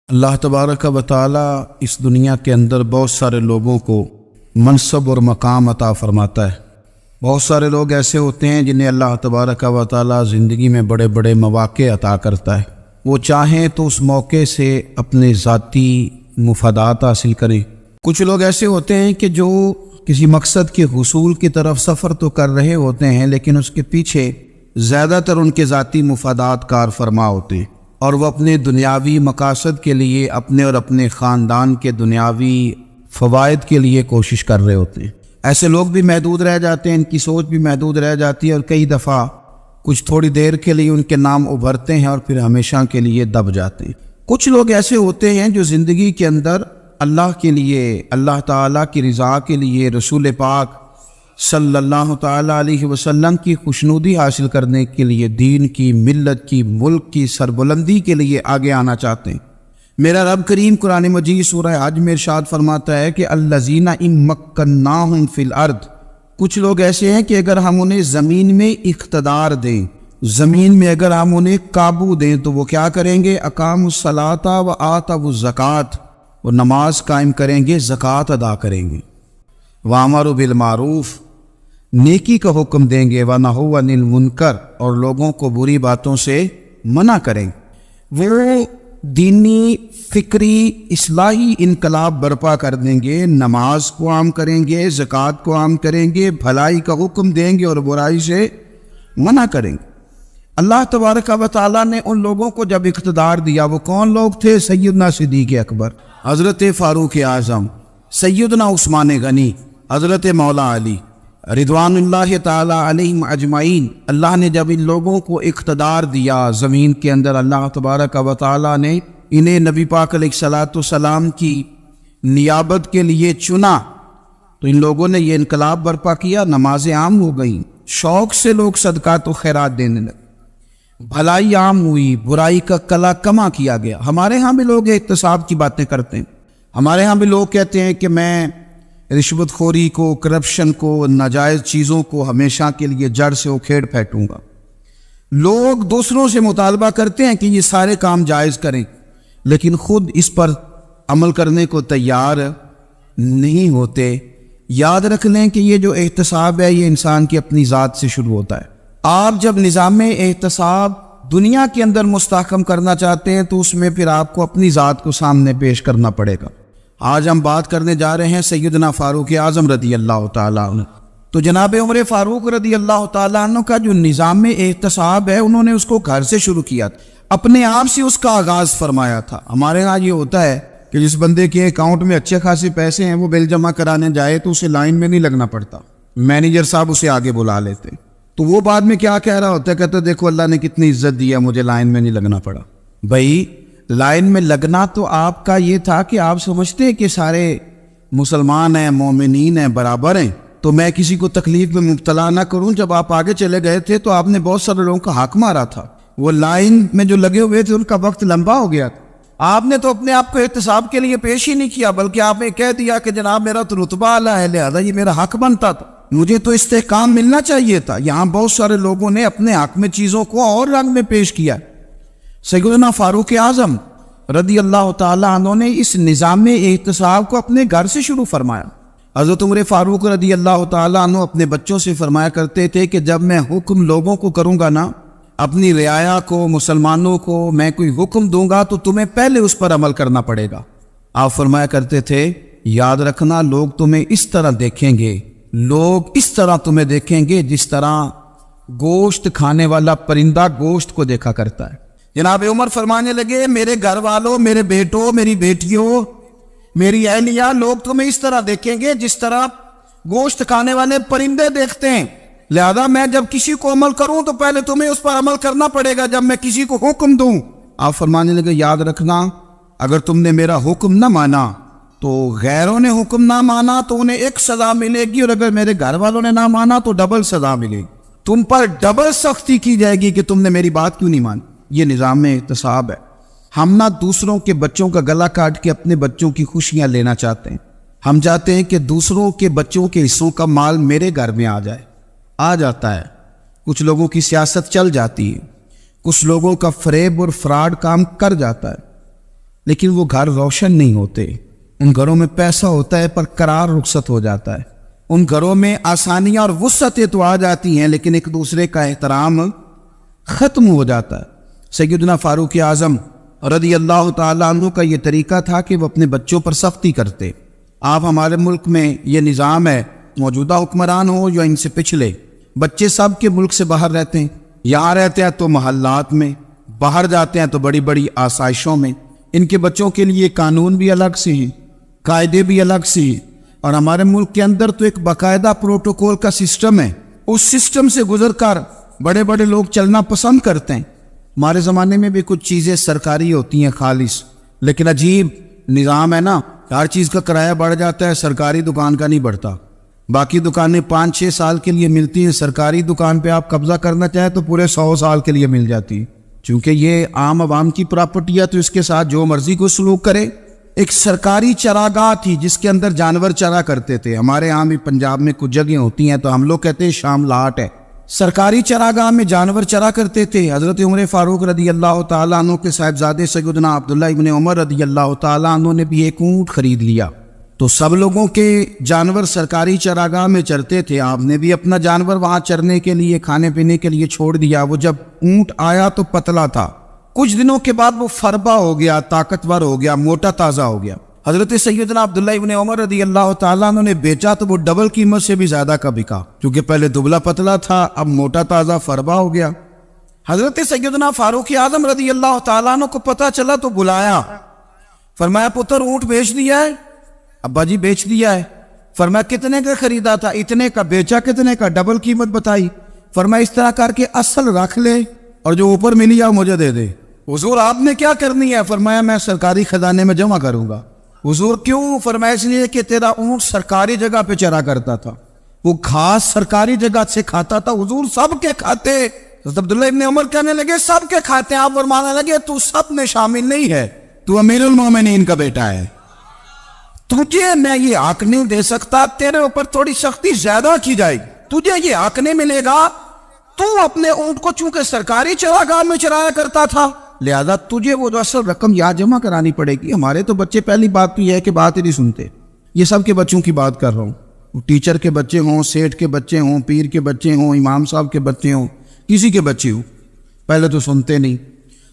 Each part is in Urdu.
اللہ تبارک و تعالی اس دنیا کے اندر بہت سارے لوگوں کو منصب اور مقام عطا فرماتا ہے۔ بہت سارے لوگ ایسے ہوتے ہیں جنہیں اللہ تبارک و تعالی زندگی میں بڑے بڑے مواقع عطا کرتا ہے۔ وہ چاہیں تو اس موقع سے اپنے ذاتی مفادات حاصل کریں۔ کچھ لوگ ایسے ہوتے ہیں کہ جو کسی مقصد کے حصول کی طرف سفر تو کر رہے ہوتے ہیں، لیکن اس کے پیچھے زیادہ تر ان کے ذاتی مفادات کار فرما ہوتے ہیں، اور وہ اپنے دنیاوی مقاصد کے لیے، اپنے اور اپنے خاندان کے دنیاوی فوائد کے لیے کوشش کر رہے ہوتے ہیں۔ ایسے لوگ بھی محدود رہ جاتے ہیں، ان کی سوچ بھی محدود رہ جاتی ہے، اور کئی دفعہ کچھ تھوڑی دیر کے لیے ان کے نام ابھرتے ہیں اور پھر ہمیشہ کے لیے دب جاتے ہیں۔ کچھ لوگ ایسے ہوتے ہیں جو زندگی کے اندر اللہ کے لیے، اللہ تعالیٰ کی رضا کے لیے، رسول پاک صلی اللہ تعالیٰ علیہ وسلم کی خوشنودی حاصل کرنے کے لیے، دین کی، ملت کی، ملک کی سربلندی کے لیے آگے آنا چاہتے ہیں۔ میرا رب کریم قرآن مجید سورہ حج میں ارشاد فرماتا ہے کہ الذین ان مکناہم فی الارض، کچھ لوگ ایسے ہیں کہ اگر ہم انہیں زمین میں اقتدار دیں، زمین میں اگر ہم انہیں قابو دیں تو وہ کیا کریں گے؟ اقاموا الصلاۃ و آتوا الزکوٰۃ، وہ نماز قائم کریں گے، زکوٰۃ ادا کریں گے، وامروا بالمعروف، نیکی کا حکم دیں گے، ونہوا عن المنکر، اور لوگوں کو بری باتوں سے منع کریں گے۔ وہ دینی، فکری، اصلاحی انقلاب برپا کر دیں گے، نماز کو عام کریں گے، زکوٰۃ کو عام کریں گے، بھلائی کا حکم دیں گے اور برائی سے منع کریں گے۔ اللہ تبارک و تعالیٰ نے ان لوگوں کو جب اقتدار دیا، وہ کون لوگ تھے؟ سیدنا صدیق اکبر، حضرت فاروق اعظم، سیدنا عثمان غنی، حضرت مولا علی رضوان اللہ تعالی علیہم اجمعین۔ اللہ نے جب ان لوگوں کو اقتدار دیا زمین کے اندر، اللہ تبارک و تعالی نے انہیں نبی پاک علیہ الصلاۃ والسلام کی نیابت کے لیے چنا، تو ان لوگوں نے یہ انقلاب برپا کیا، نمازیں عام ہو گئیں، شوق سے لوگ صدقات و خیرات دینے لگے، بھلائی عام ہوئی، برائی کا کلا کما کیا گیا۔ ہمارے ہاں بھی لوگ احتساب کی باتیں کرتے ہیں، ہمارے ہاں بھی لوگ کہتے ہیں کہ میں رشوت خوری کو، کرپشن کو، ناجائز چیزوں کو ہمیشہ کے لیے جڑ سے اکھیڑ پھینکوں گا۔ لوگ دوسروں سے مطالبہ کرتے ہیں کہ یہ سارے کام جائز کریں، لیکن خود اس پر عمل کرنے کو تیار نہیں ہوتے۔ یاد رکھ لیں کہ یہ جو احتساب ہے، یہ انسان کی اپنی ذات سے شروع ہوتا ہے۔ آپ جب نظام احتساب دنیا کے اندر مستحکم کرنا چاہتے ہیں تو اس میں پھر آپ کو اپنی ذات کو سامنے پیش کرنا پڑے گا۔ آج ہم بات کرنے جا رہے ہیں سیدنا فاروق اعظم رضی اللہ تعالیٰ عنہ۔ تو جناب عمر فاروق رضی اللہ تعالیٰ عنہ کا جو نظام احتساب ہے، انہوں نے اس کو گھر سے شروع کیا تھا، اپنے آپ سے اس کا آغاز فرمایا تھا۔ ہمارے ہاں یہ ہوتا ہے کہ جس بندے کے اکاؤنٹ میں اچھے خاصے پیسے ہیں، وہ بل جمع کرانے جائے تو اسے لائن میں نہیں لگنا پڑتا، مینیجر صاحب اسے آگے بلا لیتے، تو وہ بعد میں کیا کہہ رہا ہوتا ہے؟ کہتا دیکھو اللہ نے کتنی عزت دی ہے، مجھے لائن میں نہیں لگنا پڑا۔ بھائی لائن میں لگنا تو آپ کا یہ تھا کہ آپ سمجھتے ہیں کہ سارے مسلمان ہیں، مومنین ہیں، برابر ہیں، تو میں کسی کو تکلیف میں مبتلا نہ کروں۔ جب آپ آگے چلے گئے تھے تو آپ نے بہت سارے لوگوں کا حق مارا تھا، وہ لائن میں جو لگے ہوئے تھے ان کا وقت لمبا ہو گیا تھا۔ آپ نے تو اپنے آپ کو احتساب کے لیے پیش ہی نہیں کیا، بلکہ آپ نے کہہ دیا کہ جناب میرا تو رتبہ اعلیٰ ہے، لہذا یہ میرا حق بنتا تھا، مجھے تو استحکام ملنا چاہیے تھا۔ یہاں بہت سارے لوگوں نے اپنے حق میں چیزوں کو اور رنگ میں پیش کیا۔ سیدنا فاروق اعظم رضی اللہ تعالیٰ عنہ نے اس نظام احتساب کو اپنے گھر سے شروع فرمایا۔ حضرت عمر فاروق رضی اللہ تعالیٰ عنہ اپنے بچوں سے فرمایا کرتے تھے کہ جب میں حکم لوگوں کو کروں گا نا، اپنی رعایا کو، مسلمانوں کو میں کوئی حکم دوں گا تو تمہیں پہلے اس پر عمل کرنا پڑے گا۔ آپ فرمایا کرتے تھے یاد رکھنا لوگ تمہیں اس طرح دیکھیں گے، لوگ اس طرح تمہیں دیکھیں گے جس طرح گوشت کھانے والا پرندہ گوشت کو دیکھا کرتا ہے۔ جناب عمر فرمانے لگے میرے گھر والوں، میرے بیٹوں، میری بیٹیوں، میری اہلیہ، لوگ تمہیں اس طرح دیکھیں گے جس طرح گوشت کھانے والے پرندے دیکھتے ہیں، لہذا میں جب کسی کو عمل کروں تو پہلے تمہیں اس پر عمل کرنا پڑے گا جب میں کسی کو حکم دوں۔ آپ فرمانے لگے یاد رکھنا اگر تم نے میرا حکم نہ مانا تو غیروں نے حکم نہ مانا تو انہیں ایک سزا ملے گی، اور اگر میرے گھر والوں نے نہ مانا تو ڈبل سزا ملے گی، تم پر ڈبل سختی کی جائے گی کہ تم نے میری بات کیوں نہیں مانی۔ یہ نظام احتساب ہے۔ ہم نہ دوسروں کے بچوں کا گلا کاٹ کے اپنے بچوں کی خوشیاں لینا چاہتے ہیں، ہم چاہتے ہیں کہ دوسروں کے بچوں کے حصوں کا مال میرے گھر میں آ جائے، آ جاتا ہے۔ کچھ لوگوں کی سیاست چل جاتی ہے، کچھ لوگوں کا فریب اور فراڈ کام کر جاتا ہے، لیکن وہ گھر روشن نہیں ہوتے. ان گھروں میں پیسہ ہوتا ہے پر قرار رخصت ہو جاتا ہے. ان گھروں میں آسانیاں اور وسعتیں تو آ جاتی ہیں لیکن ایک دوسرے کا احترام ختم ہو جاتا ہے. سیدنا فاروق اعظم رضی اللہ تعالیٰ عنہ کا یہ طریقہ تھا کہ وہ اپنے بچوں پر سختی کرتے. آپ ہمارے ملک میں یہ نظام ہے، موجودہ حکمران ہو یا ان سے پچھلے، بچے سب کے ملک سے باہر رہتے ہیں. یہاں رہتے ہیں تو محلات میں، باہر جاتے ہیں تو بڑی بڑی آسائشوں میں. ان کے بچوں کے لیے قانون بھی الگ سے ہیں، قاعدے بھی الگ سے ہیں. اور ہمارے ملک کے اندر تو ایک باقاعدہ پروٹوکول کا سسٹم ہے. اس سسٹم سے گزر کر بڑے بڑے لوگ چلنا پسند کرتے ہیں. ہمارے زمانے میں بھی کچھ چیزیں سرکاری ہوتی ہیں خالص، لیکن عجیب نظام ہے نا، ہر چیز کا کرایہ بڑھ جاتا ہے، سرکاری دکان کا نہیں بڑھتا. باقی دکانیں 5-6 سال کے لیے ملتی ہیں، سرکاری دکان پہ آپ قبضہ کرنا چاہیں تو پورے 100 سال کے لیے مل جاتی. چونکہ یہ عام عوام کی پراپرٹی ہے تو اس کے ساتھ جو مرضی کو سلوک کرے. ایک سرکاری چراگاہ تھی جس کے اندر جانور چرا کرتے تھے. ہمارے یہاں بھی پنجاب میں کچھ جگہیں ہوتی ہیں تو ہم لوگ کہتے ہیں شام لاٹ ہے. سرکاری چراگاہ میں جانور چرا کرتے تھے. حضرت عمر فاروق رضی اللہ تعالیٰ عنہ کے صاحبزادے سیدنا عبداللہ ابن عمر رضی اللہ تعالیٰ عنہ نے بھی ایک اونٹ خرید لیا. تو سب لوگوں کے جانور سرکاری چراگاہ میں چرتے تھے، آپ نے بھی اپنا جانور وہاں چرنے کے لیے، کھانے پینے کے لیے چھوڑ دیا. وہ جب اونٹ آیا تو پتلا تھا، کچھ دنوں کے بعد وہ فربا ہو گیا، طاقتور ہو گیا، موٹا تازہ ہو گیا. حضرت سیدنا عبداللہ ابن عمر رضی اللہ تعالیٰ عنہ نے بیچا تو وہ ڈبل قیمت سے بھی زیادہ کا بکا، کیونکہ پہلے دبلا پتلا تھا، اب موٹا تازہ فربا ہو گیا. حضرت سیدنا فاروق اعظم رضی اللہ تعالیٰ عنہ کو پتہ چلا تو بلایا، فرمایا پتر اونٹ بیچ دیا ہے؟ ابا جی بیچ دیا ہے. فرمایا کتنے کا خریدا تھا؟ اتنے کا. بیچا کتنے کا؟ ڈبل قیمت بتائی. فرمایا اس طرح کر کے اصل رکھ لے اور جو اوپر ملی ہے مجھے دے دے. حضور آپ نے کیا کرنی ہے؟ فرمایا میں سرکاری خزانے میں جمع کروں گا. حضور کیوں؟ فرمایا اس لیے کہ تیرا اونٹ سرکاری جگہ پہ چرا کرتا تھا، وہ گھاس سرکاری جگہ سے کھاتا تھا. حضور سب کے کھاتے. عبداللہ ابن عمر کہنے لگے سب کے کھاتے ہیں. آپ فرمانے لگے تو سب میں شامل نہیں ہے، تو امیر المومنین کا بیٹا ہے، تجھے میں یہ حق نہیں دے سکتا. تیرے اوپر تھوڑی سختی زیادہ کی جائے گی، تجھے یہ حق نہیں ملے گا. تو اپنے اونٹ کو چونکہ سرکاری چراگاہ میں چرایا کرتا تھا، لہذا تجھے وہ جو اصل رقم یہاں جمع کرانی پڑے گی. ہمارے تو بچے پہلی بات تو یہ ہے کہ بات ہی نہیں سنتے. یہ سب کے بچوں کی بات کر رہا ہوں، ٹیچر کے بچے ہوں، سیٹھ کے بچے ہوں، پیر کے بچے ہوں، امام صاحب کے بچے ہوں، کسی کے بچے ہوں، پہلے تو سنتے نہیں.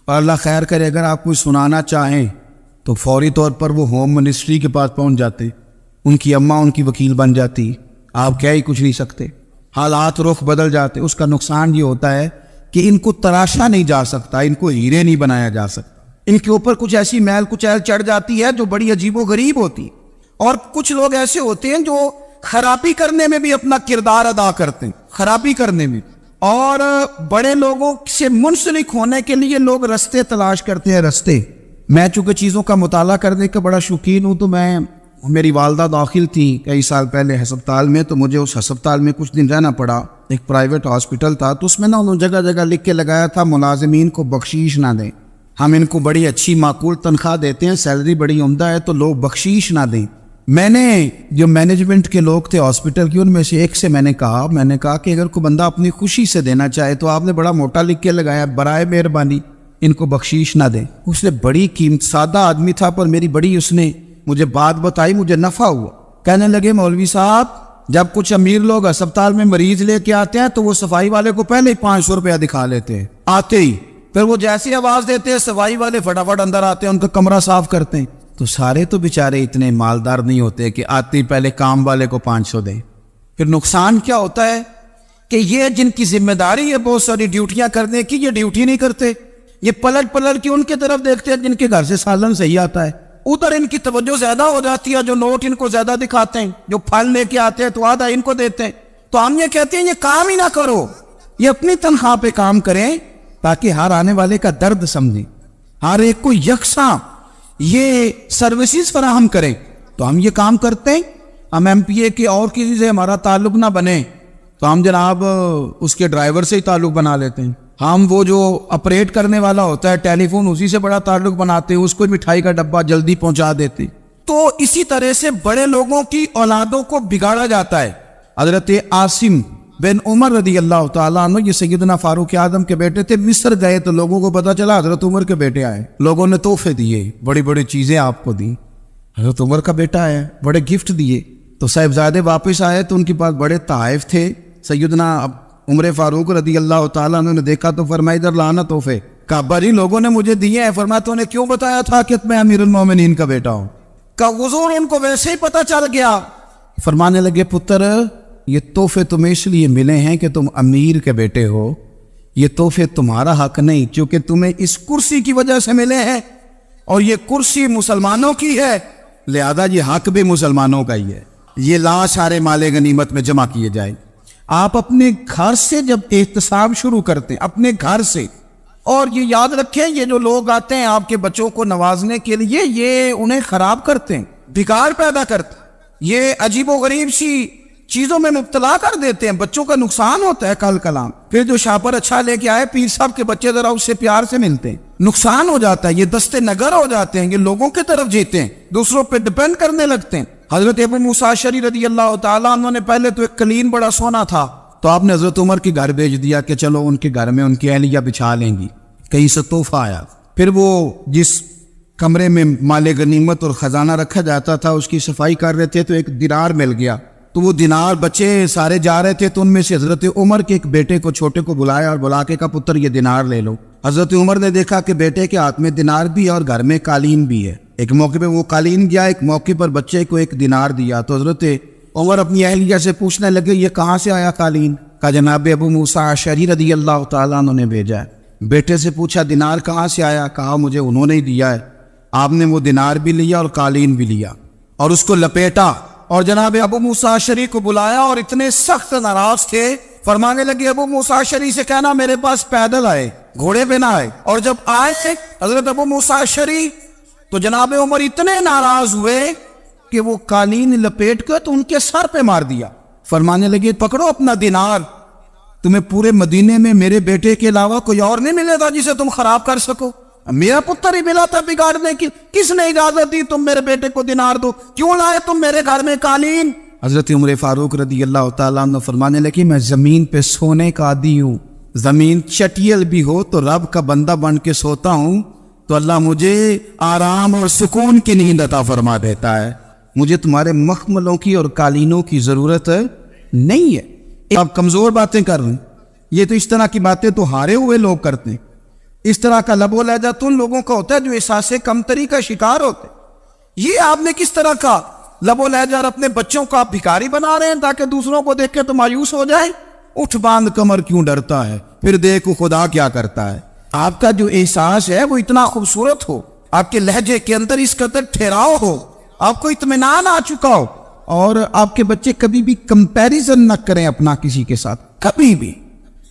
اور اللہ خیر کرے اگر آپ کوئی سنانا چاہیں تو فوری طور پر وہ ہوم منسٹری کے پاس پہنچ جاتے، ان کی اماں ان کی وکیل بن جاتی. آپ کہہ ہی کچھ نہیں سکتے، حالات رخ بدل جاتے. اس کا نقصان یہ ہوتا ہے کہ ان کو تراشا نہیں جا سکتا، ان کو ہیرے نہیں بنایا جا سکتا. ان کے اوپر کچھ ایسی میل کچیل چڑھ جاتی ہے جو بڑی عجیب و غریب ہوتی. اور کچھ لوگ ایسے ہوتے ہیں جو خرابی کرنے میں بھی اپنا کردار ادا کرتے ہیں، خرابی کرنے میں. اور بڑے لوگوں سے منسلک ہونے کے لیے لوگ رستے تلاش کرتے ہیں، رستے. میں چونکہ چیزوں کا مطالعہ کرنے کا بڑا شوقین ہوں، تو میری والدہ داخل تھی کئی سال پہلے ہسپتال میں، تو مجھے اس ہسپتال میں کچھ دن رہنا پڑا. ایک پرائیویٹ ہاسپٹل تھا، تو اس میں انہوں نے جگہ جگہ لکھ کے لگایا تھا ملازمین کو بخشیش نہ دیں. ہم ان کو بڑی اچھی معقول تنخواہ دیتے ہیں، سیلری بڑی عمدہ ہے، تو لوگ بخشیش نہ دیں. میں نے جو مینجمنٹ کے لوگ تھے ہاسپٹل کی، ان میں سے ایک سے میں نے کہا کہ اگر کوئی بندہ اپنی خوشی سے دینا چاہے تو آپ نے بڑا موٹا لکھ کے لگایا برائے مہربانی ان کو بخشیش نہ دیں. اس نے بڑی قیمت، سادہ آدمی تھا پر میری بڑی اس نے مجھے بات بتائی، مجھے نفع ہوا. کہنے لگے مولوی صاحب جب کچھ امیر لوگ ہسپتال میں مریض لے کے آتے ہیں تو وہ صفائی والے کو پہلے ہی 500 روپیہ دکھا لیتے ہیں آتے ہی، پھر وہ جیسی آواز دیتے ہیں صفائی والے فٹافٹ اندر آتے ہیں، ان کا کمرہ صاف کرتے ہیں. تو سارے تو بیچارے اتنے مالدار نہیں ہوتے کہ آتے ہی پہلے کام والے کو 500 دیں. پھر نقصان کیا ہوتا ہے کہ یہ جن کی ذمہ داری ہے بہت ساری ڈیوٹیاں کرنے کی، یہ ڈیوٹی نہیں کرتے. یہ پلٹ کے ان کے طرف دیکھتے ہیں جن کے گھر سے سالن صحیح آتا ہے، ادھر ان کی توجہ زیادہ ہو جاتی ہے. جو نوٹ ان کو زیادہ دکھاتے ہیں، جو پھل لے کے آتے ہیں تو آدھا ان کو دیتے ہیں. تو ہم یہ کہتے ہیں یہ کام ہی نہ کرو، یہ اپنی تنخواہ پہ کام کریں تاکہ ہر آنے والے کا درد سمجھیں، ہر ایک کو یکساں یہ سروسز فراہم کریں. تو ہم یہ کام کرتے ہیں. ہم ایم پی اے کے اور کسی سے ہمارا تعلق نہ بنے تو ہم جناب اس کے ڈرائیور سے ہی تعلق بنا لیتے ہیں. ہم وہ جو آپریٹ کرنے والا ہوتا ہے ٹیلی فون، اسی سے بڑا تعلق بناتے ہیں، اس کو مٹھائی کا ڈبہ جلدی پہنچا دیتے. تو اسی طرح سے بڑے لوگوں کی اولادوں کو بگاڑا جاتا ہے. حضرت عاصم بن عمر رضی اللہ تعالیٰ عنہ، یہ سیدنا فاروق اعظم کے بیٹے تھے، مصر گئے تو لوگوں کو پتا چلا حضرت عمر کے بیٹے آئے، لوگوں نے تحفے دیے، بڑی بڑی چیزیں آپ کو دی، حضرت عمر کا بیٹا ہے، بڑے گفٹ دیے۔ تو صاحبزادے واپس آئے تو ان کے پاس بڑے تحائف تھے، سیدنا عمر فاروق رضی اللہ تعالیٰ عنہ نے دیکھا تو فرمایا ادھر لانا تحفے، کہا بھائی لوگوں نے مجھے دیے ہیں، فرمایا تو نے کیوں بتایا تھا کہ میں امیر المومنین کا بیٹا ہوں؟ کہا حضور ان کو ویسے ہی پتہ چل گیا۔ فرمانے لگے پتر یہ تحفے تمہیں اس لیے ملے ہیں کہ تم امیر کے بیٹے ہو، یہ تحفے تمہارا حق نہیں، چونکہ تمہیں اس کرسی کی وجہ سے ملے ہیں اور یہ کرسی مسلمانوں کی ہے، لہذا یہ حق بھی مسلمانوں کا ہی ہے، یہ لا سارے مال غنیمت میں جمع کیے جائیں۔ آپ اپنے گھر سے جب احتساب شروع کرتے ہیں، اپنے گھر سے، اور یہ یاد رکھیں یہ جو لوگ آتے ہیں آپ کے بچوں کو نوازنے کے لیے، یہ انہیں خراب کرتے ہیں، بگاڑ پیدا کرتے ہیں، یہ عجیب و غریب سی چیزوں میں مبتلا کر دیتے ہیں، بچوں کا نقصان ہوتا ہے کل کلام۔ پھر جو شاپر اچھا لے کے آئے پیر صاحب کے بچے ذرا اس سے پیار سے ملتے ہیں، نقصان ہو جاتا ہے، یہ دستے نگر ہو جاتے ہیں، یہ لوگوں کی طرف جیتے ہیں، دوسروں پہ ڈیپینڈ کرنے لگتے ہیں۔ حضرت ابو موسیٰ اشعری رضی اللہ تعالیٰ عنہ نے پہلے تو ایک قلین بڑا سونا تھا، تو آپ نے حضرت عمر کے گھر بھیج دیا کہ چلو ان کے گھر میں ان کی اہلیہ بچھا لیں گی، کہیں سے تحفہ آیا۔ پھر وہ جس کمرے میں مال غنیمت اور خزانہ رکھا جاتا تھا اس کی صفائی کر رہے تھے تو ایک دینار مل گیا، تو وہ دینار بچے سارے جا رہے تھے، تو ان میں سے حضرت عمر کے ایک بیٹے کو چھوٹے کو بلایا اور بلا کے کہا پتر یہ دینار لے لو۔ حضرت عمر نے دیکھا کہ بیٹے کے ہاتھ میں دینار بھی ہے اور گھر میں قالین بھی ہے، ایک موقع پہ وہ قالین گیا، ایک موقع پر بچے کو ایک دینار دیا، تو حضرت عمر اپنی اہلیہ سے پوچھنے لگے یہ کہاں سے آیا قالین؟ کہا جناب ابو موسیٰ اشعری رضی اللہ تعالیٰ عنہ نے بھیجا ہے۔ بیٹے سے پوچھا دینار کہاں سے آیا؟ کہا مجھے انہوں نے ہی دیا ہے۔ آپ نے وہ دینار بھی لیا اور قالین بھی لیا اور اس کو لپیٹا اور جناب ابو موسیٰ اشعری کو بلایا، اور اتنے سخت ناراض تھے، فرمانے لگے ابو موسیٰ اشعری سے کہنا میرے پاس پیدل آئے، گھوڑے پہ نہ آئے۔ اور جب آئے تھے حضرت ابو موسیٰ اشعری تو جناب عمر اتنے ناراض ہوئے کہ وہ قالین لپیٹ کر تو ان کے سر پہ مار دیا، فرمانے لگے پکڑو اپنا دینار، تمہیں پورے مدینے میں میرے بیٹے کے علاوہ کوئی اور نہیں ملے تھا جسے تم خراب کر سکو، میرا پتر ہی ملا تھا بگاڑنے کی، کس نے اجازت دی تم میرے بیٹے کو دینار دو؟ کیوں لائے تم میرے گھر میں قالین؟ حضرت عمر فاروق رضی اللہ تعالیٰ عنہ فرمانے لگے میں زمین پہ سونے کا عادی ہوں، زمین چٹیل بھی ہو تو رب کا بندہ بن کے سوتا ہوں تو اللہ مجھے آرام اور سکون کی نیند عطا فرما دیتا ہے، مجھے تمہارے مخملوں کی اور قالینوں کی ضرورت نہیں ہے۔ آپ کمزور باتیں کر رہے ہیں، یہ تو اس طرح کی باتیں تو ہارے ہوئے لوگ کرتے ہیں، اس طرح کا لب و لہجہ تو ان لوگوں کا ہوتا ہے جو احساس کمتری کا شکار ہوتے ہیں۔ یہ آپ نے کس طرح کا لب و لہجہ، اور اپنے بچوں کو آپ بھکاری بنا رہے ہیں تاکہ دوسروں کو دیکھ کے تو مایوس ہو جائیں۔ اٹھ باندھ کمر کیوں ڈرتا ہے، پھر دیکھو خدا کیا کرتا ہے۔ آپ کا جو احساس ہے وہ اتنا خوبصورت ہو، آپ کے لہجے کے اندر اس قدر ٹھہراؤ ہو، آپ کو اطمینان آ چکا ہو، اور آپ کے بچے کبھی بھی کمپیریزن نہ کریں اپنا کسی کے ساتھ، کبھی بھی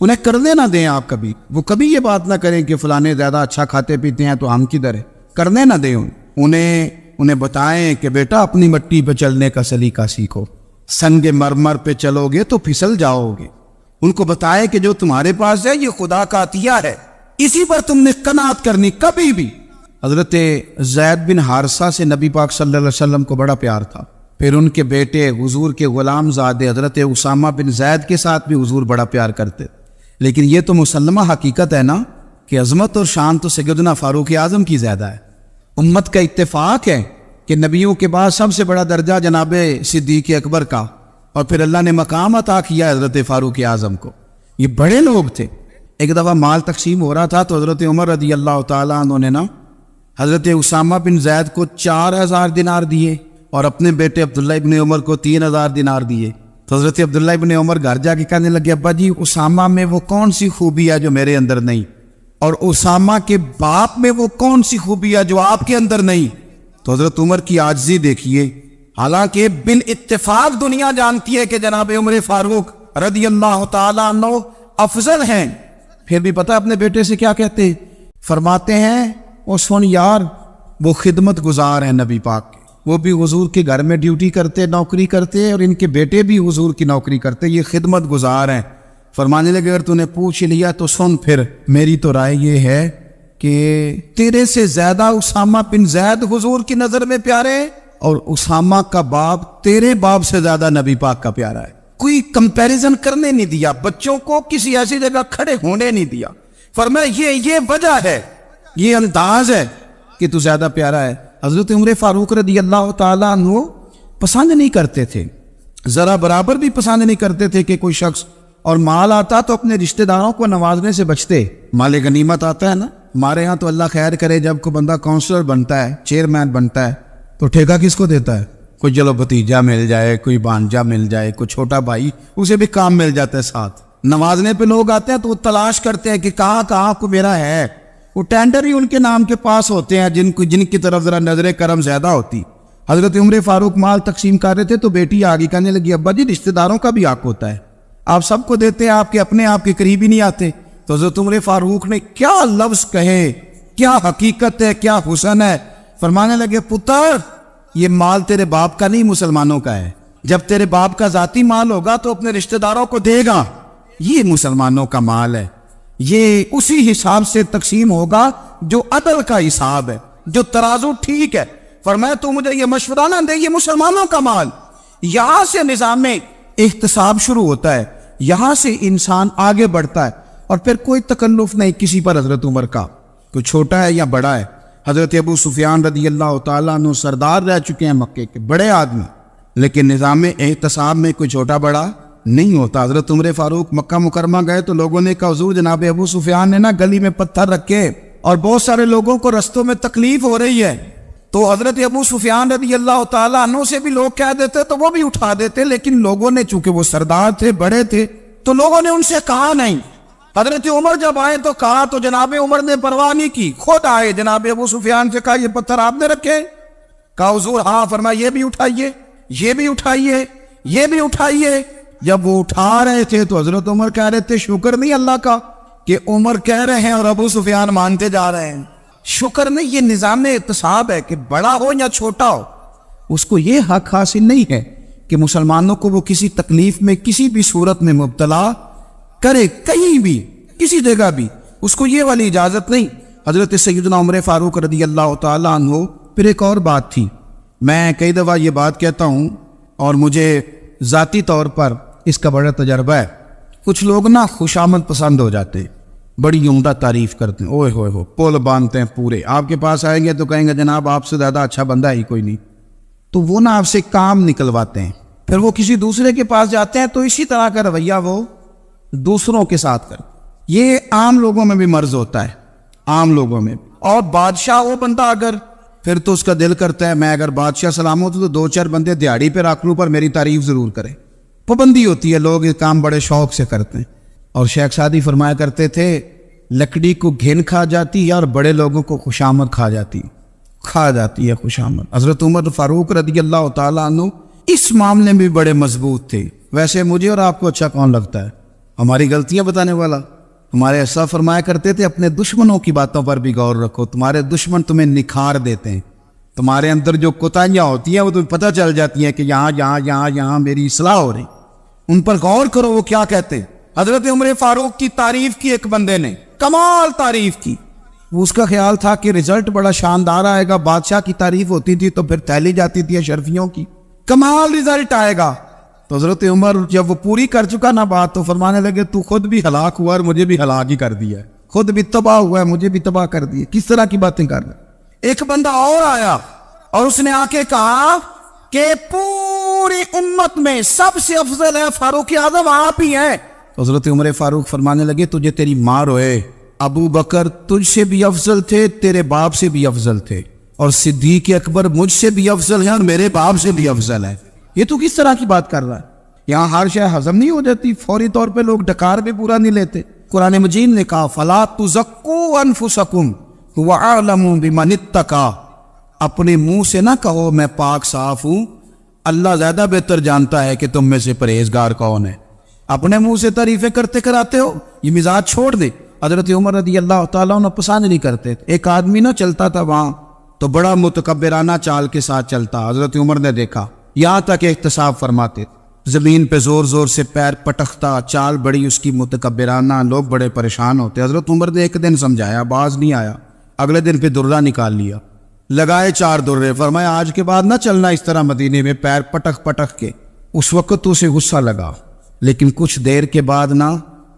انہیں کرنے نہ دیں۔ آپ کبھی وہ کبھی یہ بات نہ کریں کہ فلانے زیادہ اچھا کھاتے پیتے ہیں تو ہم کدھر ہے، کرنے نہ دیں۔ انہیں بتائیں کہ بیٹا اپنی مٹی پہ چلنے کا سلیقہ سیکھو، سنگ مرمر پہ چلو گے تو پھسل جاؤ گے۔ ان کو بتائیں کہ جو تمہارے پاس ہے یہ خدا کا عطیہ ہے، اسی پر تم نے قناعت کرنی کبھی بھی۔ حضرت زید بن حارثہ سے نبی پاک صلی اللہ علیہ وسلم کو بڑا پیار تھا، پھر ان کے بیٹے حضور کے غلام زادے حضرت اسامہ بن زید کے ساتھ بھی حضور بڑا پیار کرتے، لیکن یہ تو مسلمہ حقیقت ہے نا کہ عظمت اور شان تو سیدنا فاروق اعظم کی زیادہ ہے۔ امت کا اتفاق ہے کہ نبیوں کے بعد سب سے بڑا درجہ جناب صدیق اکبر کا، اور پھر اللہ نے مقام عطا کیا حضرت فاروق اعظم کو، یہ بڑے لوگ تھے۔ ایک دفعہ مال تقسیم ہو رہا تھا تو حضرت عمر رضی اللہ تعالیٰ عنہ نے حضرت اسامہ بن زید کو 4000 دینار دیے اور اپنے بیٹے عبداللہ ابن عمر کو 3000 دینار دیے۔ تو حضرت عبداللہ ابن عمر گھر جا کے کہنے لگے ابا جی اسامہ میں وہ کون سی خوبی ہے جو میرے اندر نہیں، اور اسامہ کے باپ میں وہ کون سی خوبی ہے جو آپ کے اندر نہیں۔ تو حضرت عمر کی عاجزی دیکھیے، حالانکہ بالاتفاق دنیا جانتی ہے کہ جناب عمر فاروق رضی اللہ تعالیٰ عنہ افضل ہیں، پھر بھی پتہ اپنے بیٹے سے کیا کہتے ہیں؟ فرماتے ہیں وہ سن یار وہ خدمت گزار ہیں نبی پاک کے، وہ بھی حضور کے گھر میں ڈیوٹی کرتے، نوکری کرتے، اور ان کے بیٹے بھی حضور کی نوکری کرتے، یہ خدمت گزار ہیں۔ فرمانے لگے اگر تو نے پوچھ لیا تو سن، پھر میری تو رائے یہ ہے کہ تیرے سے زیادہ اسامہ بن زید حضور کی نظر میں پیارے، اور اسامہ کا باپ تیرے باپ سے زیادہ نبی پاک کا پیارا ہے۔ کوئی کمپیریزن کرنے نہیں دیا, بچوں کو کسی ایسی جگہ کھڑے ہونے نہیں دیا. فرمایا یہ وجہ ہے, یہ انداز ہے کہ تو زیادہ پیارا ہے. حضرت عمر فاروق رضی اللہ تعالیٰ عنہ پسند نہیں کرتے تھے, ذرا برابر بھی پسند نہیں کرتے تھے کہ کوئی شخص اور مال آتا تو اپنے رشتہ داروں کو نوازنے سے بچتے. مال غنیمت آتا ہے نا, ہمارے ہاں تو اللہ خیر کرے جب کوئی بندہ کونسلر بنتا ہے, چیئرمین بنتا ہے, تو ٹھیکہ کس کو دیتا ہے؟ کوئی چلو بھتیجا مل جائے, کوئی بانجا مل جائے, کوئی چھوٹا بھائی, اسے بھی کام مل جاتا ہے ساتھ. نوازنے پہ لوگ آتے ہیں تو وہ تلاش کرتے ہیں کہ کہاں کو میرا ہے. وہ ٹینڈر ہی ان کے نام کے پاس ہوتے ہیں جن کی طرف ذرا نظر کرم زیادہ ہوتی. حضرت عمر فاروق مال تقسیم کر رہے تھے تو بیٹی آگے کہنے لگی, ابا جی رشتہ داروں کا بھی حق ہوتا ہے, آپ سب کو دیتے ہیں, آپ کے اپنے آپ کے قریب ہی نہیں آتے. تو حضرت عمر فاروق نے کیا لفظ کہے, کیا حقیقت ہے, کیا حسن ہے. فرمانے لگے, پتر یہ مال تیرے باپ کا نہیں مسلمانوں کا ہے. جب تیرے باپ کا ذاتی مال ہوگا تو اپنے رشتہ داروں کو دے گا, یہ مسلمانوں کا مال ہے, یہ اسی حساب سے تقسیم ہوگا جو عدل کا حساب ہے, جو ترازو ٹھیک ہے. فرمایا تو مجھے یہ مشورہ نہ دے, یہ مسلمانوں کا مال. یہاں سے نظام میں احتساب شروع ہوتا ہے, یہاں سے انسان آگے بڑھتا ہے, اور پھر کوئی تکلف نہیں کسی پر. حضرت عمر کا کوئی چھوٹا ہے یا بڑا ہے. حضرت ابو سفیان رضی اللہ تعالیٰ عنہ سردار رہ چکے ہیں مکے کے, بڑے آدمی, لیکن نظام احتساب میں کوئی چھوٹا بڑا نہیں ہوتا. حضرت عمر فاروق مکہ مکرمہ گئے تو لوگوں نے کہا, حضور جناب ابو سفیان نے نا گلی میں پتھر رکھے اور بہت سارے لوگوں کو رستوں میں تکلیف ہو رہی ہے. تو حضرت ابو سفیان رضی اللہ تعالیٰ عنہ سے بھی لوگ کہہ دیتے تو وہ بھی اٹھا دیتے, لیکن لوگوں نے چونکہ وہ سردار تھے, بڑے تھے, تو لوگوں نے ان سے کہا نہیں. حضرت عمر جب آئے تو کہا, تو جناب عمر نے پرواہ نہیں کی, خود آئے, جناب ابو سفیان سے کہا, یہ پتھر آپ نے رکھے؟ کہا حضور ہاں. فرمایا یہ بھی اٹھائیے, یہ بھی اٹھائیے, یہ بھی اٹھائیے. جب وہ اٹھا رہے تھے تو حضرت عمر کہہ رہے تھے, شکر نہیں اللہ کا کہ عمر کہہ رہے ہیں اور ابو سفیان مانتے جا رہے ہیں. شکر نہیں, یہ نظام احتساب ہے کہ بڑا ہو یا چھوٹا ہو, اس کو یہ حق حاصل نہیں ہے کہ مسلمانوں کو وہ کسی تکلیف میں کسی بھی صورت میں مبتلا کرے, کہیں بھی کسی جگہ بھی, اس کو یہ والی اجازت نہیں. حضرت سیدنا عمر فاروق رضی اللہ تعالیٰ عنہ. پھر ایک اور بات تھی, میں کئی دفعہ یہ بات کہتا ہوں اور مجھے ذاتی طور پر اس کا بڑا تجربہ ہے. کچھ لوگ نا خوشامد پسند ہو جاتے, بڑی عمدہ تعریف کرتے ہیں, اوئے ہوئے ہو پول باندھتے ہیں پورے, آپ کے پاس آئیں گے تو کہیں گے جناب آپ سے زیادہ اچھا بندہ ہی کوئی نہیں. تو وہ نا آپ سے کام نکلواتے ہیں, پھر وہ کسی دوسرے کے پاس جاتے ہیں تو اسی طرح کا رویہ وہ دوسروں کے ساتھ کرتے. یہ عام لوگوں میں بھی مرض ہوتا ہے, عام لوگوں میں. اور بادشاہ وہ بندہ اگر, پھر تو اس کا دل کرتا ہے میں اگر بادشاہ سلامت ہوں تو دو چار بندے دیہڑی پہ رکھ لوں پر میری تعریف ضرور کریں. پابندی ہوتی ہے, لوگ یہ کام بڑے شوق سے کرتے ہیں. اور شیخ سعدی فرمایا کرتے تھے, لکڑی کو گھن کھا جاتی ہے اور بڑے لوگوں کو خوشامد کھا جاتی ہے خوشامد. حضرت عمر فاروق رضی اللہ تعالیٰ عنہ اس معاملے میں بھی بڑے مضبوط تھے. ویسے مجھے اور آپ کو اچھا کون لگتا ہے ہماری غلطیاں بتانے والا؟ ہمارے ایسا فرمایا کرتے تھے, اپنے دشمنوں کی باتوں پر بھی غور رکھو, تمہارے دشمن تمہیں نکھار دیتے ہیں. تمہارے اندر جو کوتاہیاں ہوتی ہیں وہ تمہیں پتہ چل جاتی ہیں کہ یہاں میری اصلاح ہو رہی, ان پر غور کرو وہ کیا کہتے. حضرت عمر فاروق کی تعریف کی ایک بندے نے, کمال تعریف کی. وہ اس کا خیال تھا کہ رزلٹ بڑا شاندار آئے گا. بادشاہ کی تعریف ہوتی تھی تو پھر تھیلی جاتی تھی اشرفیوں کی, کمال رزلٹ آئے گا. تو حضرت عمر جب وہ پوری کر چکا نا بات, تو فرمانے لگے تو خود بھی ہلاک ہوا اور مجھے بھی ہلاک ہی کر دیا ہے, خود بھی تباہ ہوا ہے مجھے بھی تباہ کر دیا. کس طرح کی باتیں کر رہے. ایک بندہ اور آیا اور اس نے آ کے کہا کہ پوری امت میں سب سے افضل ہے فاروق اعظم آپ ہی ہیں. حضرت عمر فاروق فرمانے لگے تجھے تیری ماں روئے, ابو بکر تجھ سے بھی افضل تھے, تیرے باپ سے بھی افضل تھے, اور صدیق اکبر مجھ سے بھی افضل ہے اور میرے باپ سے بھی افضل ہے. یہ تو کس طرح کی بات کر رہا ہے؟ یہاں ہر شے ہضم نہیں ہو جاتی, فوری طور پہ لوگ ڈکار بھی پورا نہیں لیتے. قرآن مجید نے کہا فلا تزکوا انفسکم هو اعلم بمن اتقى, اپنے منہ سے نہ کہو میں پاک صاف ہوں, اللہ زیادہ بہتر جانتا ہے کہ تم میں سے پرہیزگار کون ہے. اپنے منہ سے تعریفیں کرتے کراتے ہو, یہ مزاج چھوڑ دے. حضرت عمر رضی اللہ تعالیٰ عنہ پسند نہیں کرتے. ایک آدمی نہ چلتا تھا وہاں تو بڑا متکبرانہ چال کے ساتھ چلتا. حضرت عمر نے دیکھا, یہاں تک احتساب فرماتے, زمین پہ زور زور سے پیر پٹکتا, چال بڑی اس کی متکبرانہ, لوگ بڑے پریشان ہوتے. حضرت عمر نے ایک دن سمجھایا, باز نہیں آیا. اگلے دن پہ درہ نکال لیا, لگائے 4 درے. فرمایا آج کے بعد نہ چلنا اس طرح مدینے میں پیر پٹک پٹک کے. اس وقت تو اسے غصہ لگا, لیکن کچھ دیر کے بعد نا